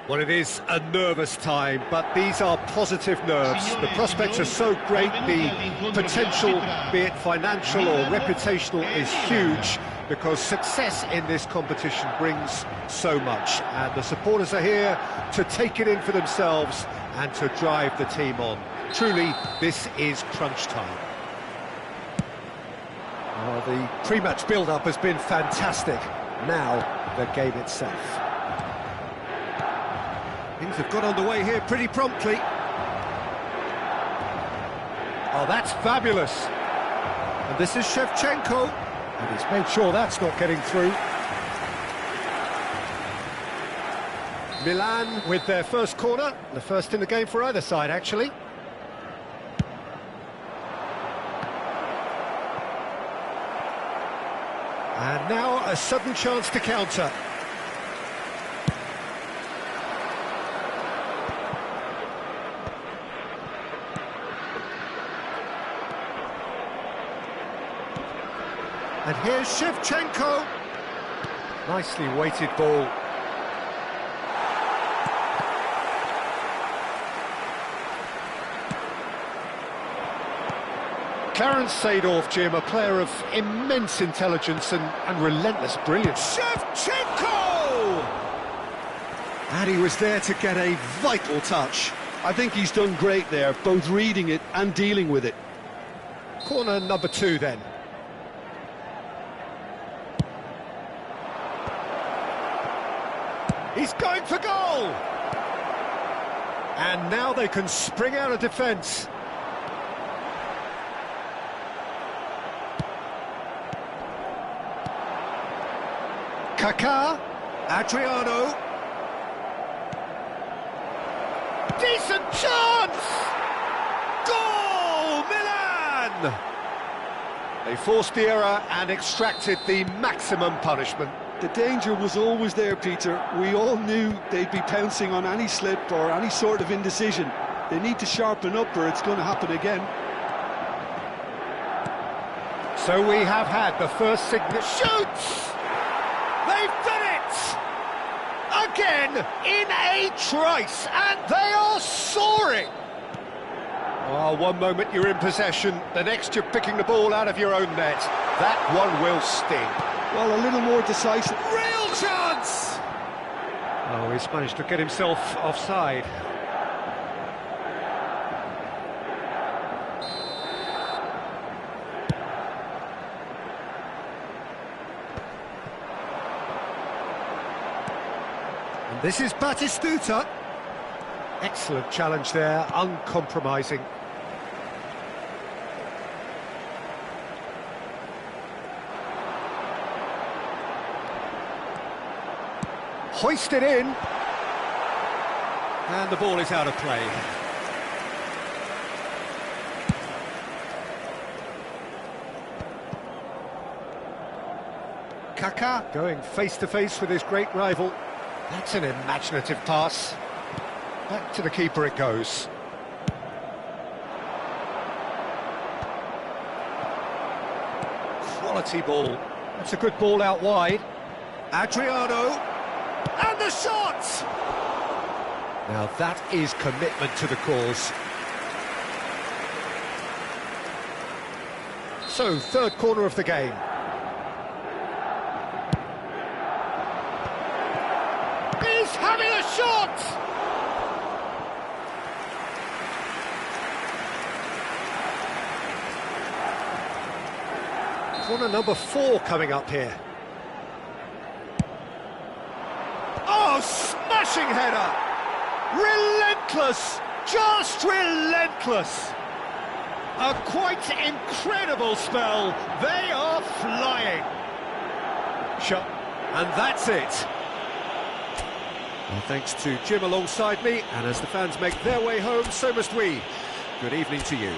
Well, it is a nervous time, but these are positive nerves. The prospects are so great, the potential, be it financial or reputational, is huge, because success in this competition brings so much. And the supporters are here to take it in for themselves and to drive the team on. Truly, this is crunch time. Well, the pre-match build-up has been fantastic. Now, the game itself. Things have got underway here pretty promptly. Oh, that's fabulous. And this is Shevchenko. And he's made sure that's not getting through. Milan with their first corner. The first in the game for either side, actually. And now a sudden chance to counter. And here's Shevchenko. Nicely weighted ball. Clarence Seedorf, Jim, a player of immense intelligence and relentless brilliance. Shevchenko! And he was there to get a vital touch. I think he's done great there, both reading it and dealing with it. Corner number 2 then. He's going for goal! And now they can spring out of defence. Kaká, Adriano. Decent chance! Goal, Milan! They forced the error and extracted the maximum punishment. The danger was always there, Peter. We all knew they'd be pouncing on any slip or any sort of indecision. They need to sharpen up or it's going to happen again. So we have had the first signal. Shoots! They've done it! Again, in a trice, and they are soaring! Oh, one moment you're in possession, the next you're picking the ball out of your own net. That one will sting. Well, a little more decisive. Real chance! Oh, he's managed to get himself offside. And this is Batistuta. Excellent challenge there, uncompromising. Hoisted in, and the ball is out of play. Kaká going face to face with his great rival. That's an imaginative pass. Back to the keeper it goes. Quality ball. That's a good ball out wide. Adriano. And the shot! Now that is commitment to the cause. So, third corner of the game. He's having a shot! Corner number 4 coming up here. Oh, smashing header! Relentless! Just relentless! A quite incredible spell. They are flying. Shot. And that's it. Well, thanks to Jim alongside me, and as the fans make their way home, so must we. Good evening to you.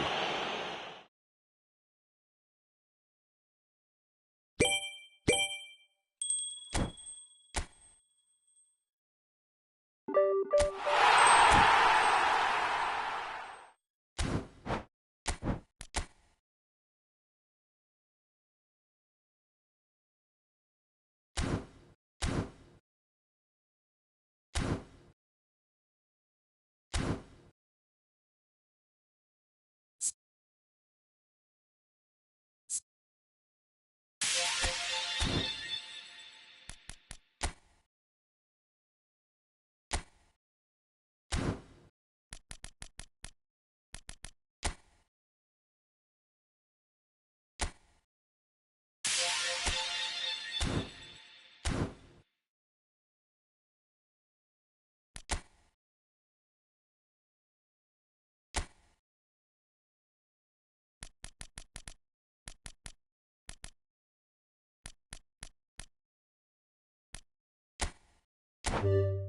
Evening.